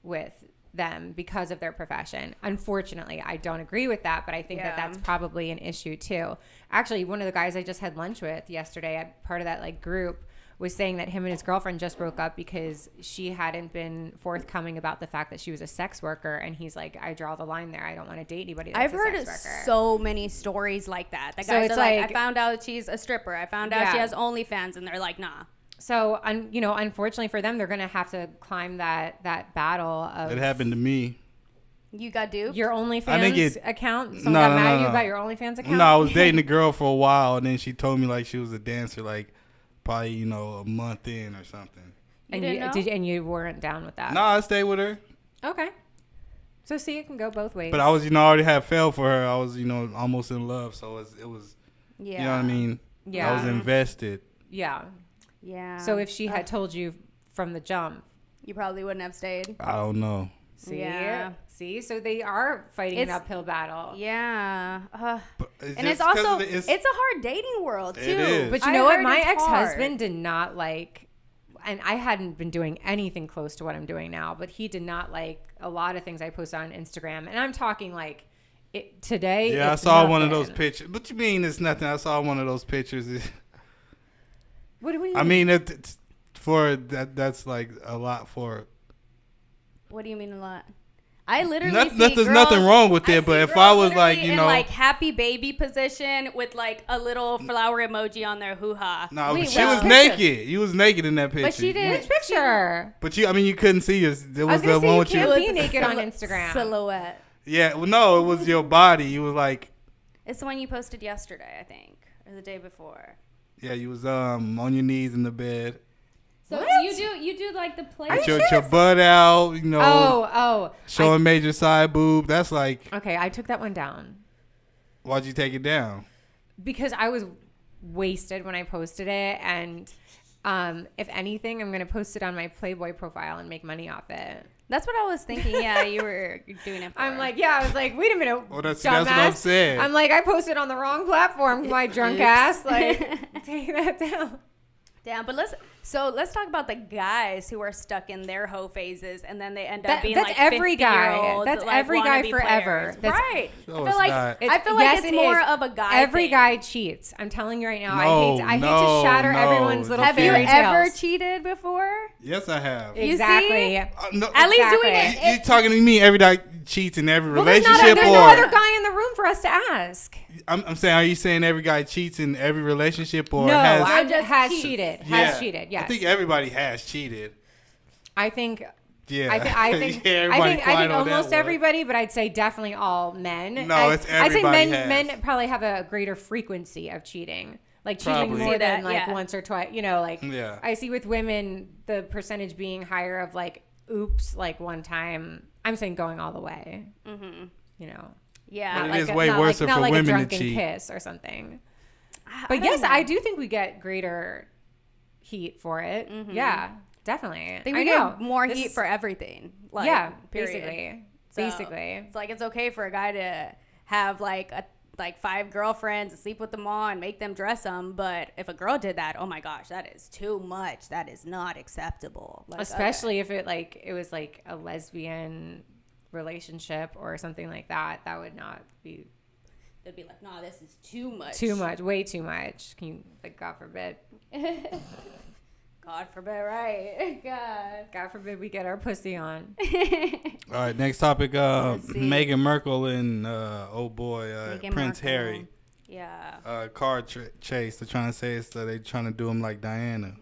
with them because of their profession. Unfortunately, I don't agree with that, but I think that that's probably an issue too. Actually, one of the guys I just had lunch with yesterday, part of that like group, was saying that him and his girlfriend just broke up because she hadn't been forthcoming about the fact that she was a sex worker. And he's like, I draw the line there. I don't want to date anybody that's I've heard a sex worker. So many stories like that. The guys are like, I found out she's a stripper. I found out she has OnlyFans. And they're like, nah. So, unfortunately for them, they're going to have to climb that battle of... It happened to me. You got duped? Your OnlyFans account? Someone got mad at you about your OnlyFans account? No, I was dating a girl for a while, and then she told me like she was a dancer, like probably, a month in or something. And you weren't down with that? No, I stayed with her. Okay. So see, it can go both ways. But I was, I already had fell for her. I was, almost in love. So it was, you know what I mean? Yeah. I was invested. Yeah. Yeah. So if she had told you from the jump, you probably wouldn't have stayed. I don't know. See? Yeah. See? So they are fighting an uphill battle. Yeah. And it's also, it's a hard dating world, too. It is. But you know what? My ex-husband did not like, and I hadn't been doing anything close to what I'm doing now, but he did not like a lot of things I posted on Instagram. And I'm talking like today. Yeah, I saw one of those pictures. What you mean it's nothing? I saw one of those pictures. What do we mean? I mean, it's for that's like a lot for. What do you mean a lot? I literally there's nothing wrong with it, but if I was like, in like happy baby position with like a little flower emoji on their hoo-ha. No, she was naked. You was naked in that picture. But she didn't. Which picture? But you couldn't see us. There was the one with you. You can't be naked on Instagram. Silhouette. Yeah, well, no, it was your body. You was like. It's the one you posted yesterday, I think, or the day before. Yeah, you was on your knees in the bed. So you do like the play. With your butt out, Oh. Showing major side boob. That's like. Okay, I took that one down. Why'd you take it down? Because I was wasted when I posted it, and if anything, I'm gonna post it on my Playboy profile and make money off it. That's what I was thinking. Yeah, you were doing it for. I'm like, I was like, wait a minute. Well, that's what I'm saying. I'm like, I posted on the wrong platform, my drunk ass. Like, take that down. Damn, but let's talk about the guys who are stuck in their hoe phases, and then they end up being like 50-year-olds. That's every guy forever. That's right. No, I feel like it's more of a guy. Every guy cheats. I'm telling you right now. No, I hate to shatter everyone's little fairy tales. Have you ever cheated before? Yes, I have. Exactly. No, at least doing it. You talking to me? Every guy cheats in every relationship, there's no other guy in the room for us to ask. I'm saying, are you saying every guy cheats in every relationship, or has cheated? Has cheated? Yes. I think everybody has cheated. I think. Yeah. I think. I think almost everybody, but I'd say definitely all men. No, it's everybody. I'd say men probably have a greater frequency of cheating. Like cheating more than once or twice. I see with women the percentage being higher of like oops, like one time. I'm saying going all the way. Mm-hmm. Yeah, it is way worse for women to cheat. Kiss or something. But yes, I do think we get greater heat for it. Mm-hmm. Yeah, definitely. I think we get more heat for everything. Like, basically. It's like it's okay for a guy to have like 5 girlfriends and sleep with them all and make them dress them, but if a girl did that, oh my gosh, that is too much. That is not acceptable. Like, especially if it was like a lesbian relationship or something like that. That would not be. They'd be like, no, this is too much. Too much, way too much. Can you, like, God forbid. God forbid, right? God forbid we get our pussy on. All right, next topic. Meghan Markle and Prince Harry. Yeah. Car chase. They're trying to say they're trying to do him like Diana.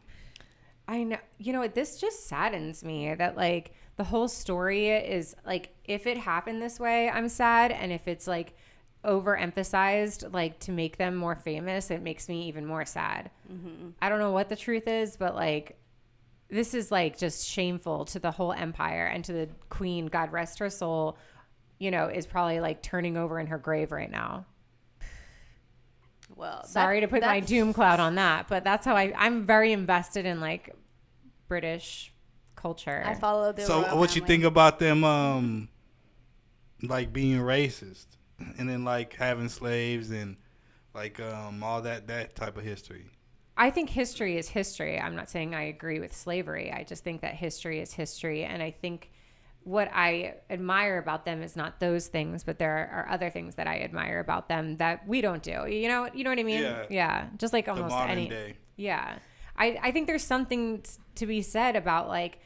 I know. You know what? This just saddens me that like the whole story is like if it happened this way, I'm sad, and if it's like overemphasized, like, to make them more famous. It makes me even more sad. I don't know what the truth is, but like, this is like just shameful to the whole empire, and to the queen, God rest her soul, you know, is probably like turning over in her grave right now. Well, sorry to put my doom cloud on that, but that's how I'm very invested in like British culture. I follow the So what you think about them like being racist, and then like having slaves, and like all that type of history? I think history is history. I'm not saying I agree with slavery. I just think that history is history, and I think what I admire about them is not those things, but there are other things that I admire about them that we don't do. You know what I mean? Yeah. Just like almost any day. Yeah. I think there's something to be said about like,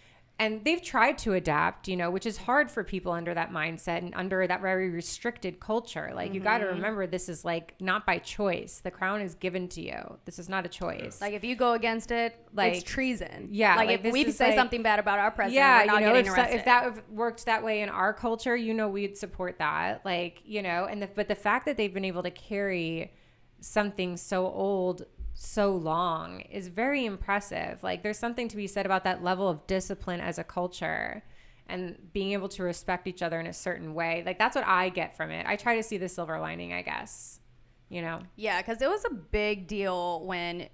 and they've tried to adapt, you know, which is hard for people under that mindset and under that very restricted culture. Like, you got to remember, this is like not by choice. The crown is given to you. This is not a choice. Like, if you go against it, like, it's treason. Yeah. Like if we say something bad about our president, we're not getting arrested. If that worked that way in our culture, you know, we'd support that. Like, you know, but the fact that they've been able to carry something so old so long is very impressive. Like, there's something to be said about that level of discipline as a culture, and being able to respect each other in a certain way. Like, that's what I get from it. I try to see the silver lining, I guess, you know? Yeah, because it was a big deal when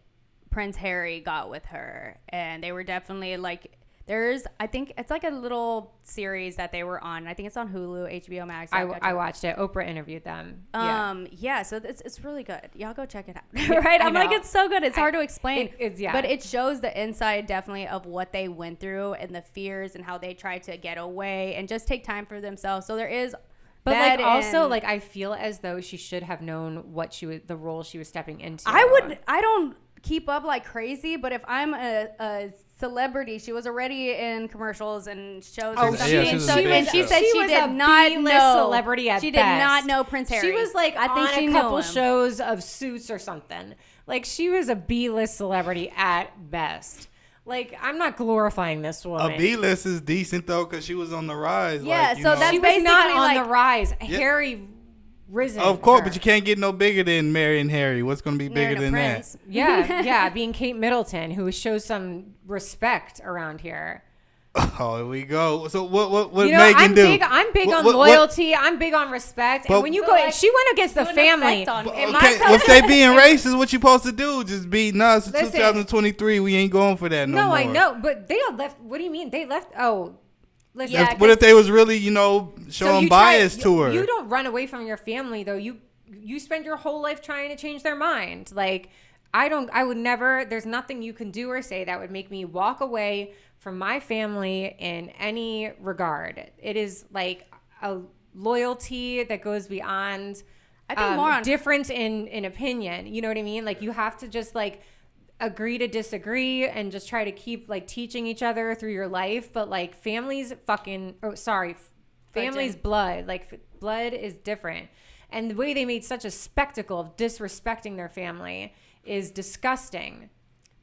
Prince Harry got with her, and they were definitely like, I think it's like a little series that they were on. I think it's on Hulu, HBO Max. I watched it. Oprah interviewed them. Yeah, so it's really good. Y'all go check it out. Right? I'm like, it's so good. It's hard to explain. But it shows the inside definitely of what they went through, and the fears, and how they tried to get away and just take time for themselves. So there is. But like, also, like, I feel as though she should have known the role she was stepping into. I don't keep up like crazy, but if I'm a celebrity, she was already in commercials and shows. Oh, and she said she did not know celebrity at She best. did not know Prince Harry. She was like on a couple shows of Suits or something. Like, she was a B-list celebrity at best. Like, I'm not glorifying this woman. A B-list is decent though, because she was on the rise. Yeah, like, so that's she was not on the rise. Harry risen. Of course, but you can't get no bigger than Mary and Harry. What's going to be bigger than that? Yeah, being Kate Middleton, who shows some respect around here. Oh, here we go. So what Meghan do? I'm big on loyalty. I'm big on respect. And when you go, she went against the family. If they being racist, what you supposed to do? Just be nuts. 2023, we ain't going for that no more. No, I know, but they all left. What do you mean? They left? Oh. Listen, what if they was really, showing bias to her? You don't run away from your family, though. You spend your whole life trying to change their mind. Like, I would never, there's nothing you can do or say that would make me walk away from my family in any regard. It is like a loyalty that goes beyond I think more on difference in opinion. You know what I mean? Like, you have to just like agree to disagree and just try to keep like teaching each other through your life. But like, family's blood, like blood is different. And the way they made such a spectacle of disrespecting their family is disgusting.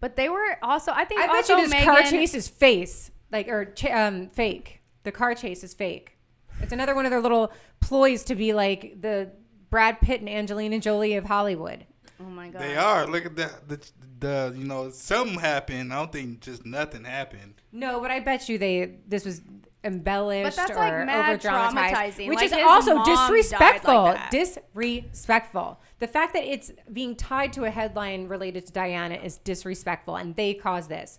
But they were also, I bet you this car chase is fake. The car chase is fake. It's another one of their little ploys to be like the Brad Pitt and Angelina Jolie of Hollywood. Oh my God. They are. Look at that. Something happened. I don't think just nothing happened. No, but I bet you this was embellished but that's or like mad over-dramatized, which like is also disrespectful. Like disrespectful. The fact that it's being tied to a headline related to Diana is disrespectful, and they caused this.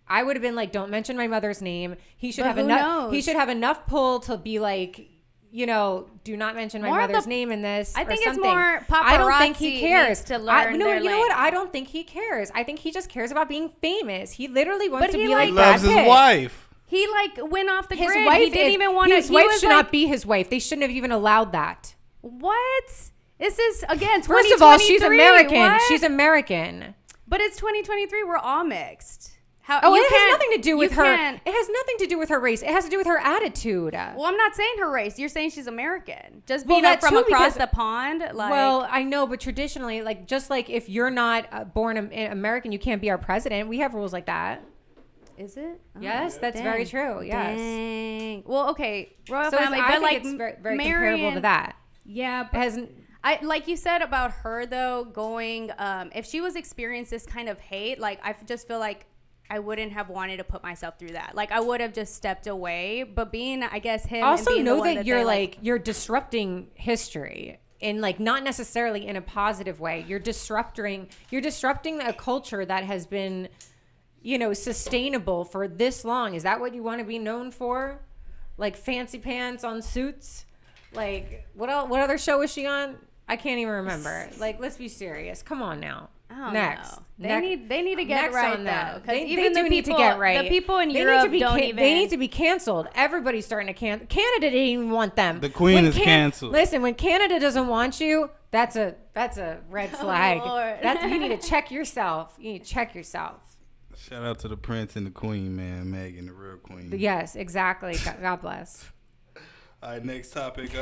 I would have been like, don't mention my mother's name. He should have enough. He should have enough pull to be like, do not mention my mother's name in this. I think it's more paparazzi. I don't think he cares to learn. You know what? I don't think he cares. I think he just cares about being famous. He literally wants to be like Brad Pitt. Loves his wife. He went off the grid. Wife he didn't even want to. His wife should not be his wife. They shouldn't have even allowed that. What? This is again 2023. First of all, she's American. What? She's American. But it's 2023. We're all mixed. It has nothing to do with her. It has nothing to do with her race. It has to do with her attitude. Well, I'm not saying her race. You're saying she's American. Just being from across the pond. Like, well, I know, but traditionally, like, just like if you're not born American, you can't be our president. We have rules like that. Is it? Yes, that's very true. Yes. Dang. Well, okay, royal family, but like it's very comparable to that. Yeah, but I like you said about her though going if she was experiencing this kind of hate, like I just feel like I wouldn't have wanted to put myself through that. Like I would have just stepped away. But being, I guess, him also and being know the one that you're like you're disrupting history in like not necessarily in a positive way. You're disrupting a culture that has been, you know, sustainable for this long. Is that what you want to be known for? Like fancy pants on suits? Like what else, what other show was she on? I can't even remember. Like, let's be serious. Come on now. Next. They need to get right though. They do need to get right. The people in Europe they need to be canceled. Everybody's starting to cancel. Canada didn't even want them. The Queen is canceled. Listen, when Canada doesn't want you, that's a red flag. You need to check yourself. You need to check yourself. Shout out to the Prince and the Queen, man. Meghan, the real queen. Yes, exactly. God bless. All right, next topic.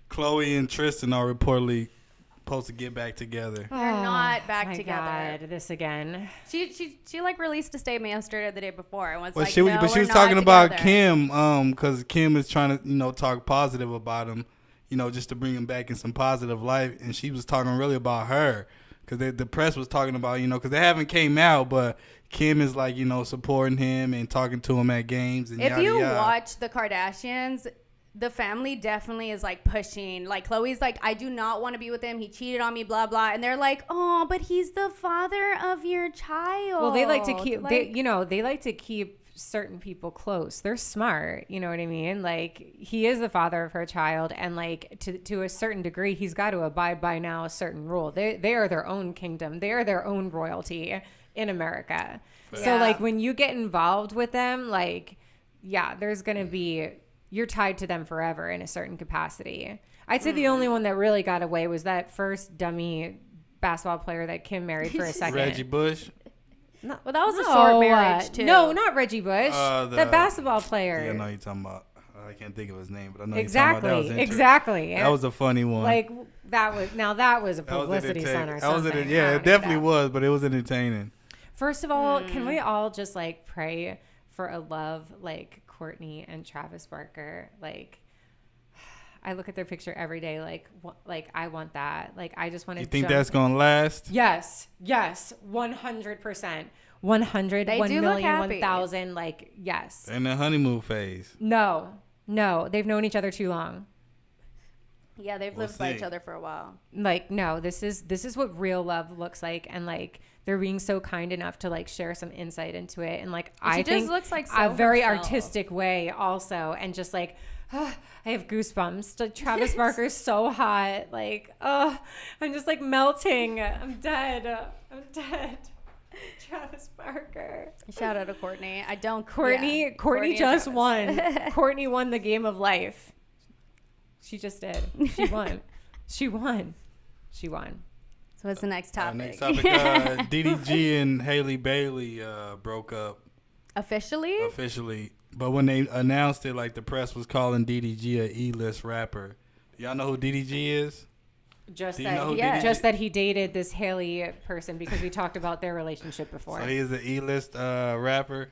Chloe and Tristan are reportedly supposed to get back together. They're not back together. God, this again. She like released a statement yesterday or the day before and was But like, she was talking together. about Kim, because Kim is trying to, you know, talk positive about him, you know, just to bring him back in some positive light. And she was talking really about her, because the press was talking about, you know, because they haven't came out, but Kim is like, you know, supporting him and talking to him at games. And if you watch the Kardashians, the family definitely is like pushing. Like Chloe's like, I do not want to be with him. He cheated on me, blah blah. And they're like, oh, but he's the father of your child. Well, they like to keep, they like to keep certain people close. They're smart, you know what I mean? Like he is the father of her child, and like to a certain degree, he's got to abide by now a certain rule. They are their own kingdom. They are their own royalty in America. Yeah. So like when you get involved with them, like there's gonna be. You're tied to them forever in a certain capacity. I'd say the only one that really got away was that first dummy basketball player that Kim married for a second. Reggie Bush. No, well, that was a short marriage too. No, not Reggie Bush. The basketball player. Yeah, I know you're talking about. I can't think of his name, but I know exactly. You're talking about. Exactly. That was a funny one. Like that was a publicity stunt or something. Yeah, it definitely was, but it was entertaining. First of all, can we all just like pray for a love like Courtney and Travis Barker? Like, I look at their picture every day. Like I want that. Like, I just want to. You think that's gonna last? Yes, 100%, 100, they 1 do million, look happy. 1,000. Like, yes. In the honeymoon phase. No, they've known each other too long. Yeah, they've lived by each other for a while. Like, no, this is what real love looks like, and like they're being so kind enough to like share some insight into it, and like I think looks like a very artistic way also, and just like I have goosebumps. Like, Travis Barker's so hot, like I'm just like melting. I'm dead. Travis Barker. Shout out to Courtney. Courtney just won. Courtney won the game of life. She just did. She won. She won. So what's the next topic? Next topic, DDG and Hailey Bailey broke up. Officially? But when they announced it, like the press was calling DDG a E-list rapper. Y'all know who DDG is? Just that he dated this Hailey person, because we talked about their relationship before. So he is an E-list rapper?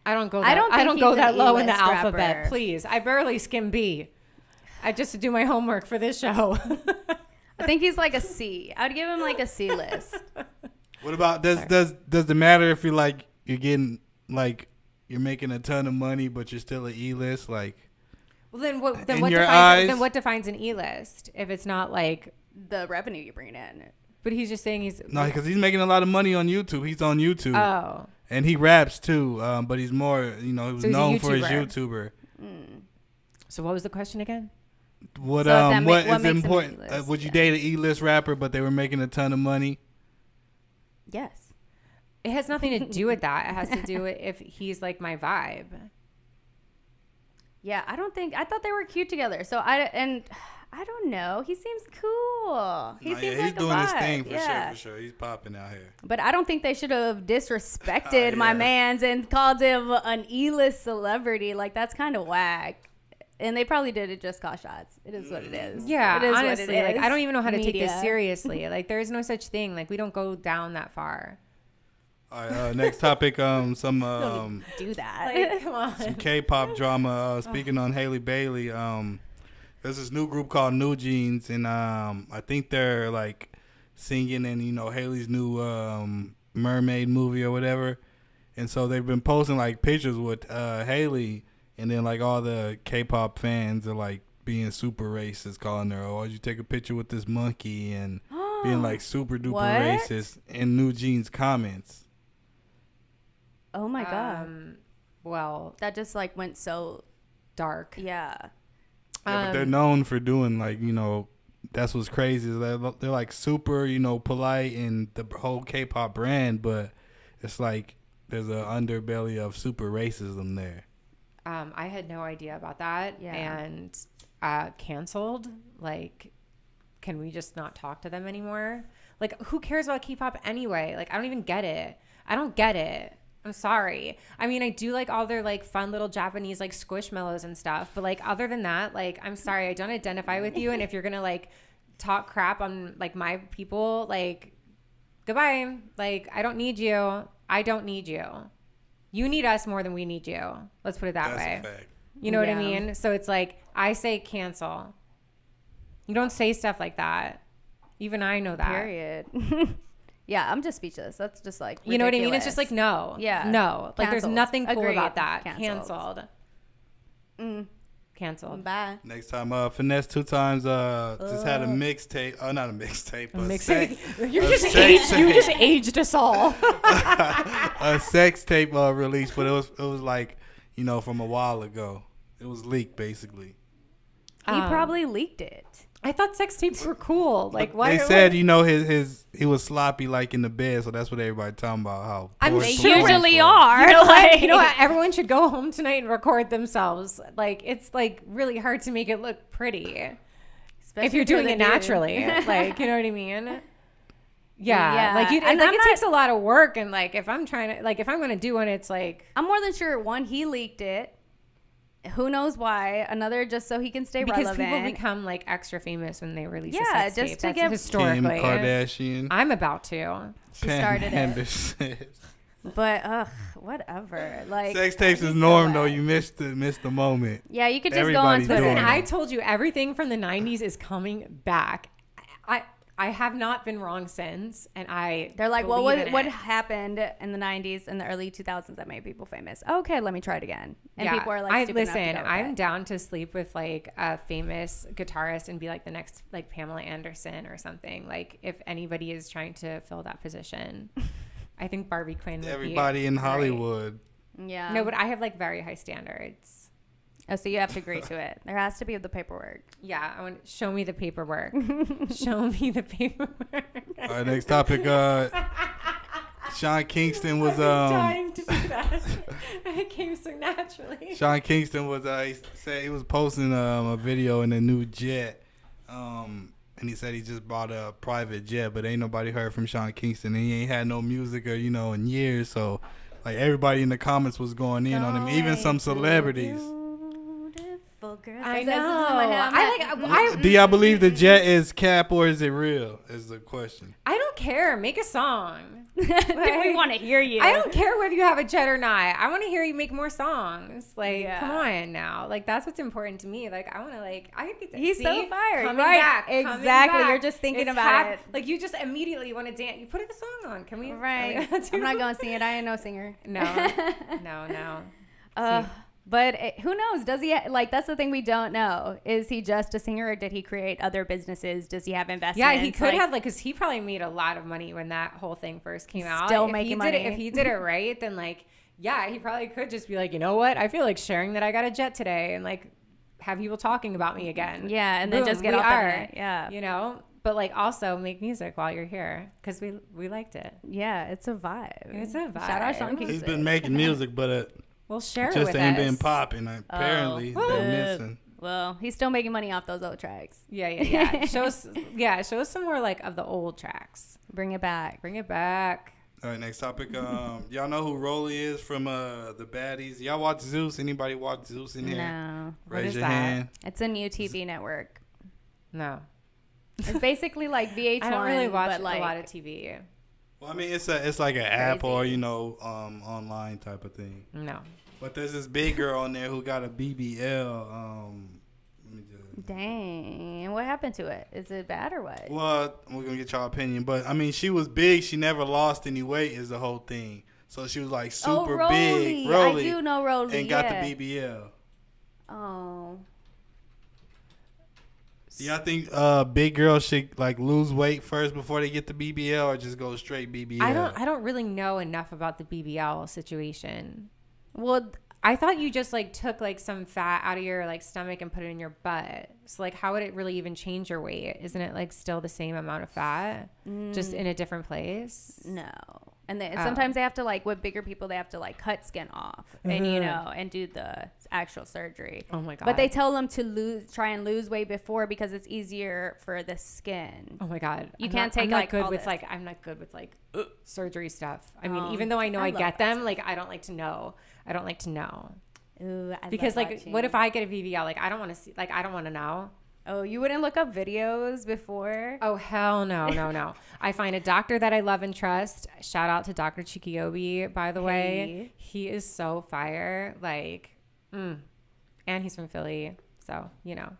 I don't go that low in the alphabet, please. I barely skim B. I just do my homework for this show. I think he's like a C. I would give him like a C list. What about does it matter if you're like you're getting like you're making a ton of money but you're still an E-list? Like, well, then what defines an E-list if it's not like the revenue you bring in? But he's just saying because he's making a lot of money on YouTube. He's on YouTube. Oh. And he raps too, but he's more, he was known for his YouTuber. So what was the question again? What is important? Would you date an E-list rapper, but they were making a ton of money? Yes. It has nothing to do with that. It has to do with if he's like my vibe. Yeah, I thought they were cute together. So I don't know. He seems cool. He's doing his thing for sure. He's popping out here. But I don't think they should have disrespected my mans and called him an E-list celebrity. Like, that's kind of whack. And they probably did it just cause shots. It is what it is. Yeah, it is honestly, what it is. like I don't even know how to take this seriously. Like, there is no such thing. Like, we don't go down that far. All right, next topic. Don't do that. Like, come on. Some K-pop drama. Speaking on Hailey Bailey, There's this new group called New Jeans, and I think they're like singing in, you know, Haley's new mermaid movie or whatever. And so they've been posting like pictures with Haley, and then like all the K-pop fans are like being super racist, calling her, "Oh, you take a picture with this monkey," and being like super duper racist in New Jeans comments. Oh my god. Well, that just like went so dark. Yeah. Yeah, but they're known for doing like, you know, that's what's crazy is that they're like super, you know, polite in the whole K-pop brand, but it's like there's an underbelly of super racism there. I had no idea about that. Yeah. And canceled. Like, can we just not talk to them anymore? Like, who cares about K-pop anyway? Like, I don't even get it. I don't get it. I'm sorry. I mean, I do like all their like fun little Japanese like squishmallows and stuff, but like other than that, like I'm sorry, I don't identify with you. And if you're gonna like talk crap on like my people, like goodbye. Like I don't need you. I don't need you. You need us more than we need you. Let's put it that way. That's a fact. You know what I mean? So it's like I say cancel. You don't say stuff like that. Even I know that. Period. Yeah, I'm just speechless. That's just like ridiculous. You know what I mean? It's just like no. Yeah. No. Like there's nothing cool Agreed. about that. Canceled. Canceled. Bye. Next time, Finesse 2 times just had a mixtape. Oh, not a mixtape. You just aged us all. A sex tape release, but it was like, you know, from a while ago. It was leaked basically. He probably leaked it. I thought sex tapes were cool. Like why? They said, you know, he was sloppy like in the bed, so that's what everybody talking about. How they usually are. You know what? You know what? Everyone should go home tonight and record themselves. Like it's like really hard to make it look pretty, especially if you're doing it naturally. Like you know what I mean? Yeah. Like it takes a lot of work, and like if I'm gonna do one, it's like I'm more than sure. One, he leaked it. Who knows why? Another, just so he can stay relevant. Because people become like extra famous when they release a just sex tape. to That's get historically. Kim Kardashian. I'm about to. She started Anderson. it. But whatever. Like sex tapes is norm though. You missed the moment. Yeah, you could just go on Twitter. Listen, I told you everything from the 90s is coming back. I have not been wrong since, and they're like, well, what happened in the 90s and the early 2000s that made people famous? Okay, let me try it again. And people are like, I'm down to sleep with like a famous guitarist and be like the next like Pamela Anderson or something. Like if anybody is trying to fill that position, I think Barbie Quinn would everybody in Hollywood. Yeah. No, but I have like very high standards. Oh, so you have to agree to it. There has to be the paperwork. Yeah, I want show me the paperwork. Show me the paperwork. All right, next topic. Sean Kingston was dying to do that. It came so naturally. Sean Kingston was he said he was posting a video in a new jet, and he said he just bought a private jet, but ain't nobody heard from Sean Kingston, and he ain't had no music or in years. So like everybody in the comments was going in on him, even some celebrities. I know. Do y'all believe the jet is cap or is it real? Is the question. I don't care. Make a song. We want to hear you. I don't care whether you have a jet or not. I want to hear you make more songs. Like, come on now. Like, that's what's important to me. Like, I want to He's so fired. Coming right. back. Exactly. Back. You're just thinking about it. Like, you just immediately want to dance. You put the song on. Can we? Right. I'm not going to sing it. I ain't no singer. No. But who knows? Does he that's the thing we don't know. Is he just a singer, or did he create other businesses? Does he have investments? Yeah, he could have because he probably made a lot of money when that whole thing first came out. Still making money. If he did it right, then he probably could just be like, you know what? I feel like sharing that I got a jet today and have people talking about me again. Yeah, and then just get off of it. Yeah, But also make music while you're here because we liked it. Yeah, it's a vibe. Shout out Sean Kingston. He's been making music, but we'll share it just with ain't us. been popping. Apparently, they're missing. Well, he's still making money off those old tracks. Yeah. Show us some more of the old tracks. Bring it back. All right, next topic. Y'all know who Rolly is from the Baddies? Y'all watch Zeus? Anybody watch Zeus in here? No. Raise your hand. It's a new TV network. No. It's basically like VH1. I don't really watch a lot of TV. Well, I mean, it's like an app or online type of thing. No. But there's this big girl on there who got a BBL. Dang. What happened to it? Is it bad or what? Well, we're gonna get y'all opinion, but I mean, she was big. She never lost any weight. Is the whole thing. So she was like super big. Rolly. I do know Rolly. And got the BBL. Oh. Yeah, I think big girls should like lose weight first before they get the BBL, or just go straight BBL. I don't really know enough about the BBL situation. Well, I thought you just like took like some fat out of your like stomach and put it in your butt. So like, how would it really even change your weight? Isn't it like still the same amount of fat, just in a different place? No. And sometimes they have to like, with bigger people, they have to like cut skin off and, you know, and do the actual surgery. Oh my God. But they tell them to try and lose weight before because it's easier for the skin. Oh my God. I'm not good with surgery stuff. I mean, even though I know I get them, like, I don't like to know. Ooh, because like, what if I get a BBL? Like, I don't want to see, like, I don't want to know. Oh, you wouldn't look up videos before? Oh, hell no. I find a doctor that I love and trust. Shout out to Dr. Chikiobi, by the way. He is so fire. Like, and he's from Philly. So, you know,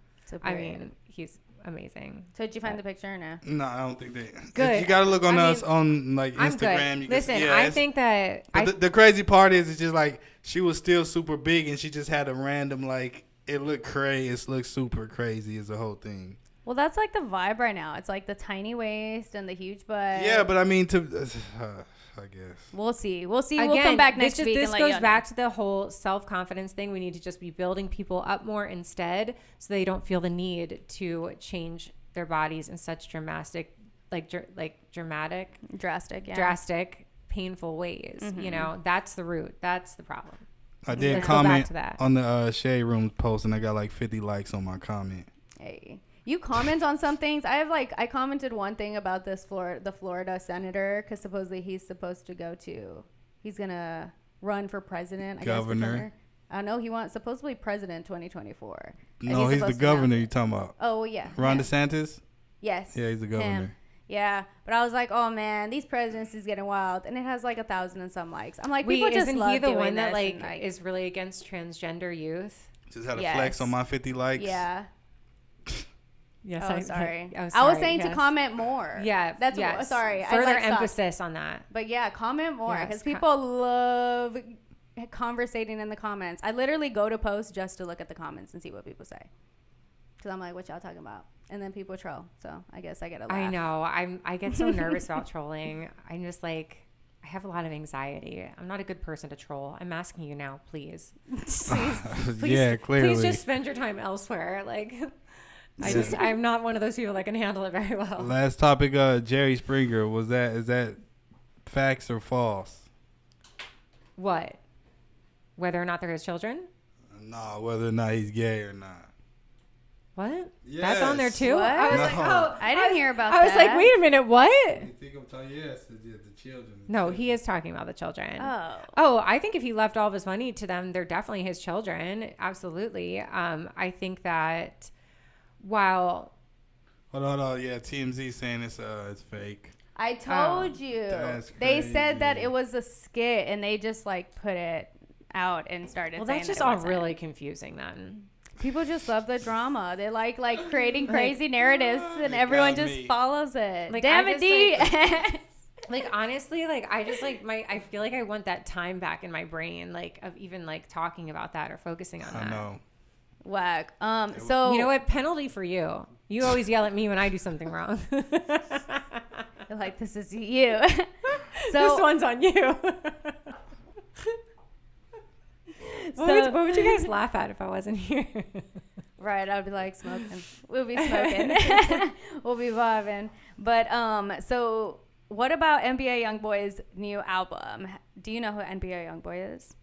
I mean, he's amazing. So did you find the picture or no? No, I don't think they. Good. You got to look on us on like Instagram. You Listen, yeah, I think that. The crazy part is it's just like she was still super big and she just had a random like. It looked crazy. It looked super crazy as the whole thing. Well, that's like the vibe right now. It's like the tiny waist and the huge butt. Yeah, but I mean, I guess. We'll see. Again, we'll come back next week. This goes back to the whole self-confidence thing. We need to just be building people up more instead so they don't feel the need to change their bodies in such drastic, painful ways. Mm-hmm. You know, that's the root. That's the problem. I did comment on the Shade Room post, and I got like 50 likes on my comment. Hey, you comment on some things. I commented one thing about the Florida senator because supposedly he's gonna run for president. Governor. I know he wants supposedly president 2024. No, he's the governor. You talking about? Oh well, yeah. Ron DeSantis. Yes. Yeah, he's the governor. Him. Yeah, but I was like, oh man, these presidents is getting wild, and it has like 1,000 and some likes. I'm like, people just love doing this. Isn't he the one that like is really against transgender youth? Just had a flex on my 50 likes. Yeah. Yes. Oh, sorry. I was saying to comment more. Yeah. That's what, sorry. Further emphasis on that. But yeah, comment more because people love conversating in the comments. I literally go to post just to look at the comments and see what people say. Because I'm like, what y'all talking about? And then people troll. So I guess I get a laugh. I know. I get so nervous about trolling. I'm just like, I have a lot of anxiety. I'm not a good person to troll. I'm asking you now, please. please yeah, clearly. Please just spend your time elsewhere. Like, I'm not one of those people that can handle it very well. Last topic, Jerry Springer. Is that facts or false? What? Whether or not they're his children? No, whether or not he's gay or not. What? Yes. That's on there too? What? I was like, oh, I didn't hear about that. I was like, wait a minute, what? You think I'm telling you? Yes, the children. No, he is talking about the children. Oh, I think if he left all of his money to them, they're definitely his children. Absolutely. I think that while. Hold on. Yeah, TMZ saying it's fake. I told you. They said that it was a skit, and they just like put it out and started. Well, that's just all really confusing then. People just love the drama. They like creating crazy narratives, and everyone just follows it. Like, damn it, D. Like, honestly, like, I just like I feel like I want that time back in my brain, like, of even like talking about that or focusing on that. I know. Whack. So you know what? Penalty for you. You always yell at me when I do something wrong. You're like, this is you. So this one's on you. What would you guys laugh at if I wasn't here? Right, I'd be like smoking. We'll be smoking. We'll be vibing. But so what about NBA YoungBoy's new album? Do you know who NBA YoungBoy is?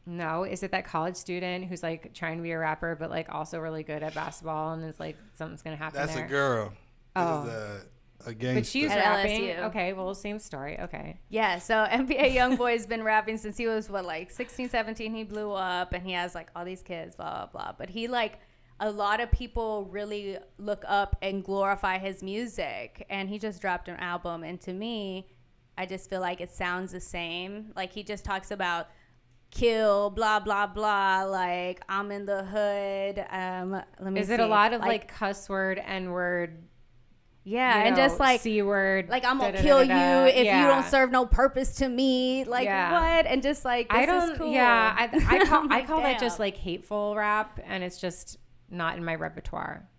No. Is it that college student who's like trying to be a rapper but like also really good at basketball and it's like something's gonna happen? That's there? a girl. Oh. This is a gangster. But she's at rapping. LSU. Okay, well, same story. Okay. Yeah, so NBA YoungBoy's been rapping since he was, 16, 17. He blew up, and he has, all these kids, blah, blah, blah. But he, a lot of people really look up and glorify his music. And he just dropped an album. And to me, I just feel like it sounds the same. Like, he just talks about kill, blah blah blah. Like I'm in the hood. Let me. Is it a lot of like cuss word, N-word? Yeah, and just like C-word. Like I'm gonna kill you if you don't serve no purpose to me. Like what? And just like this is cool. Yeah, I call that just like hateful rap, and it's just not in my repertoire.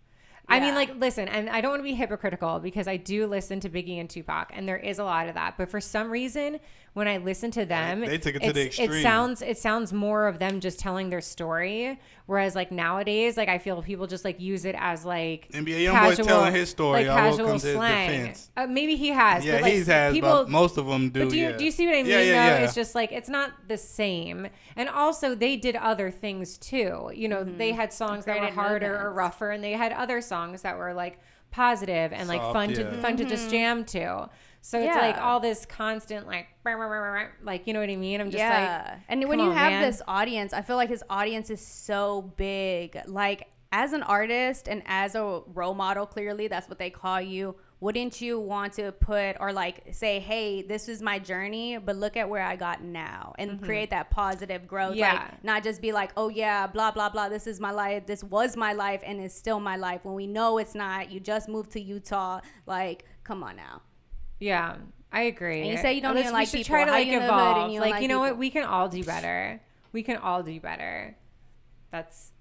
I mean, like, listen, and I don't want to be hypocritical because I do listen to Biggie and Tupac, and there is a lot of that. But for some reason, when I listen to them, they took it to the extreme. It sounds more of them just telling their story. Whereas, like nowadays, like I feel people just like use it as like NBA YoungBoy's telling his story. Like casual slang. Maybe he has. Yeah, but, like, he has. People, but most of them do. But do you see what I mean? Yeah. It's just like it's not the same. And also, they did other things too. You know, they had songs that were harder or rougher, and they had other songs that were like positive and like fun to just jam to. So it's like all this constant like you know what I mean? I'm just like, and when you have this audience, I feel like his audience is so big. Like as an artist and as a role model, clearly that's what they call you. Wouldn't you want to put or like say, hey, this is my journey, but look at where I got now, and create that positive growth? Like not just be like, oh yeah, blah blah blah, this is my life, this was my life and it's still my life, when we know it's not. You just moved to Utah. Like, come on now. Yeah, I agree. And you say you don't even like people. Try to like evolve. Like you know what? We can all do better. We can all do better. That's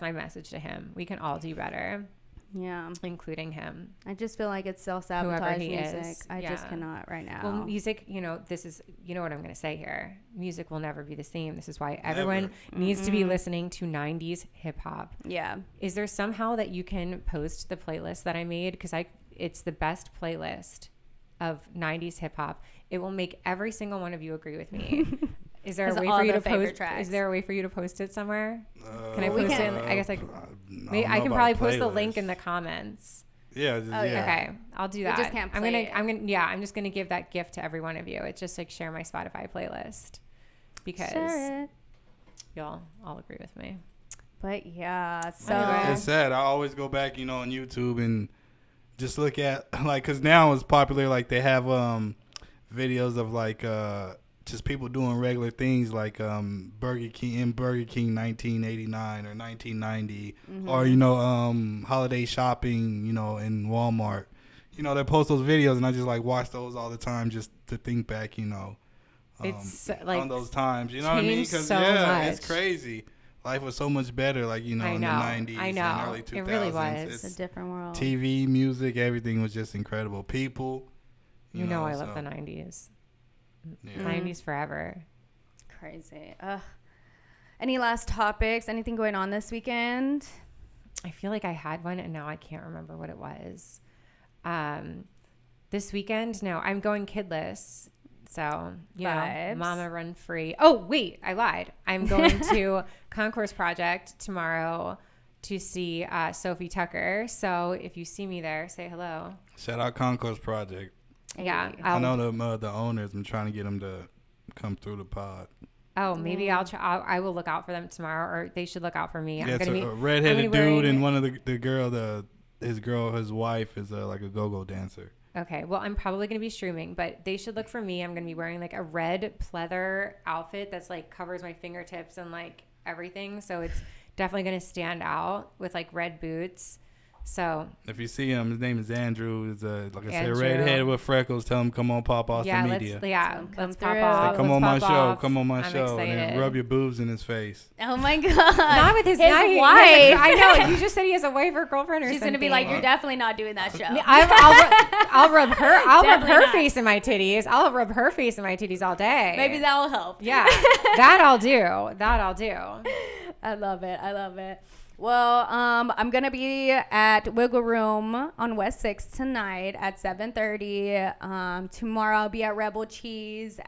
my message to him. We can all do better. Yeah, including him. I just feel like it's self-sabotage music. I just cannot right now. Well, music, you know, this is, you know what I'm going to say here. Music will never be the same. This is why everyone needs to be listening to 90s hip hop. Yeah. Is there somehow that you can post the playlist that I made? Because it's the best playlist of 90s hip hop. It will make every single one of you agree with me. Is there a way for you to post? Tracks. Is there a way for you to post it somewhere? Can I post it? I guess I can probably post the link in the comments. Yeah. Okay, I'll do that. We just can't play it. I'm just gonna give that gift to every one of you. It's just like share my Spotify playlist because y'all all agree with me. But yeah, so it's sad. I always go back, you know, on YouTube and just look at like, cause now it's popular. Like they have videos of like just people doing regular things like Burger King 1989 or 1990 or you know holiday shopping, you know, in Walmart. You know, they post those videos and I just like watch those all the time just to think back, you know, it's like on those times, you know what I mean? Because it's crazy. Life was so much better, like, you know, in the 90s and early 2000s. It really was. It's a different world. TV, music, everything was just incredible. People, you know I love the 90s. Yeah. 90s forever. Crazy. Any last topics? Anything going on this weekend? I feel like I had one and now I can't remember what it was. This weekend, no, I'm going kidless. So, you know, mama run free. Oh, wait, I lied. I'm going to Concourse Project tomorrow to see Sophie Tucker. So if you see me there, say hello. Shout out Concourse Project. Yeah, I know the owners. I'm trying to get them to come through the pod. Oh, maybe I'll try. I will look out for them tomorrow, or they should look out for me. Yeah, it's a redheaded dude, and one of his wife is like a go-go dancer. Okay, well, I'm probably going to be streaming, but they should look for me. I'm going to be wearing like a red pleather outfit that's like covers my fingertips and like everything, so it's definitely going to stand out with like red boots. So if you see him, his name is Andrew. He's like I said, redhead with freckles. Tell him come on, pop off the media. Let's pop off. Come on my show. Come on my show. And then rub your boobs in his face. Oh my god! Not with his wife. I know. You just said he has a wife or girlfriend or something. She's gonna be like, you're definitely not doing that show. I'll rub her. I'll rub her face in my titties. I'll rub her face in my titties all day. Maybe that'll help. Yeah, that I'll do. I love it. Well, I'm going to be at Wiggle Room on West 6th tonight at 7:30. Tomorrow I'll be at Rebel Cheese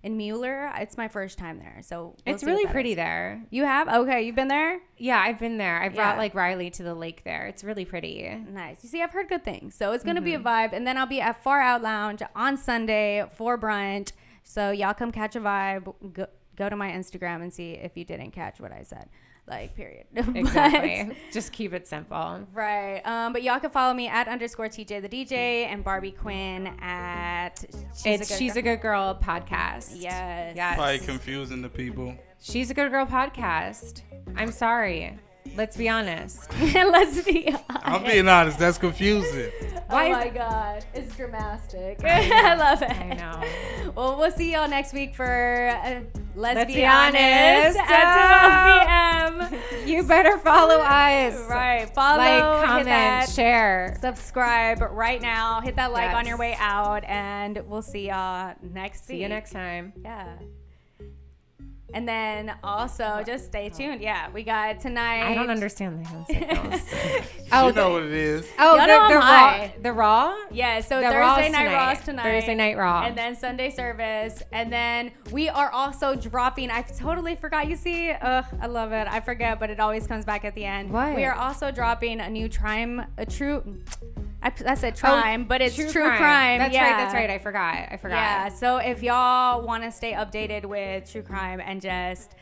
in Mueller. It's my first time there. So it's really pretty there. You have? Okay. You've been there? Yeah, I've been there. I brought like Riley to the lake there. It's really pretty. Nice. You see, I've heard good things. So it's going to be a vibe. And then I'll be at Far Out Lounge on Sunday for brunch. So y'all come catch a vibe. Go to my Instagram and see if you didn't catch what I said. Like, period. Exactly. Just keep it simple. Right. But y'all can follow me at _TJ the DJ and Barbie Quinn at She's a Good Girl podcast. Yes. Probably confusing the people. She's a Good Girl podcast. I'm sorry. Let's be honest. Let's be honest. I'm being honest. That's confusing. Oh my God. It's dramatic. I love it. I know. Well, we'll see y'all next week for Let's Be Honest at 12 p.m. You better follow us. Right. Follow, like, hit comment, that, share. subscribe right now. Hit that like on your way out. And we'll see y'all next week. See you next time. Yeah. And then also, just stay tuned. Yeah, we got tonight. I don't understand the hand signals. You know what it is. Oh, Y'all know the I'm Raw. high. The Raw? Yeah, so The Thursday night tonight. Raw's tonight. Thursday night Raw. And then Sunday service. And then we are also dropping, I totally forgot. You see, I love it. I forget, but it always comes back at the end. What? We are also dropping a new I said crime, but it's true crime. That's yeah. right. That's right. I forgot. Yeah. So if y'all want to stay updated with true crime and just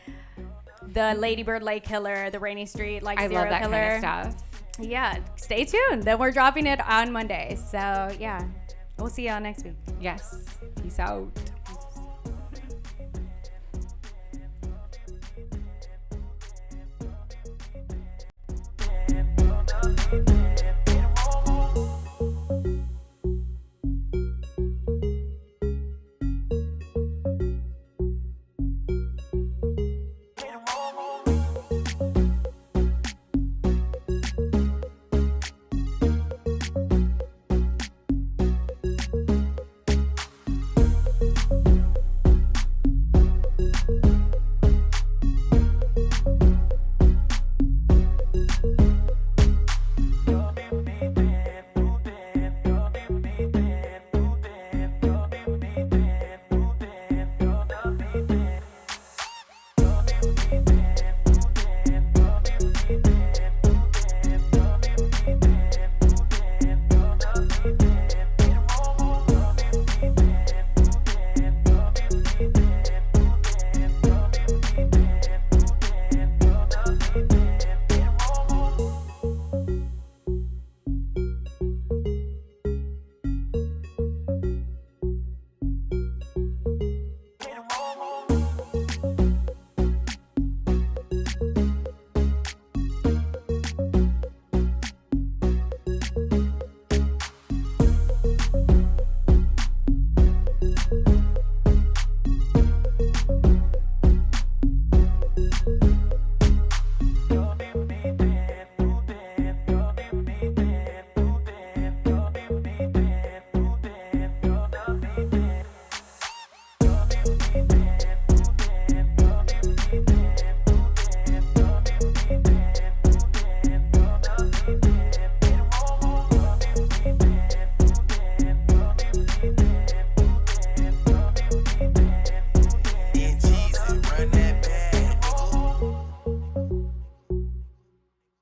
the Lady Bird Lake Killer, the Rainy Street I serial love that killer, kind of stuff. yeah, stay tuned. Then we're dropping it on Monday. So yeah, we'll see y'all next week. Yes. Peace out.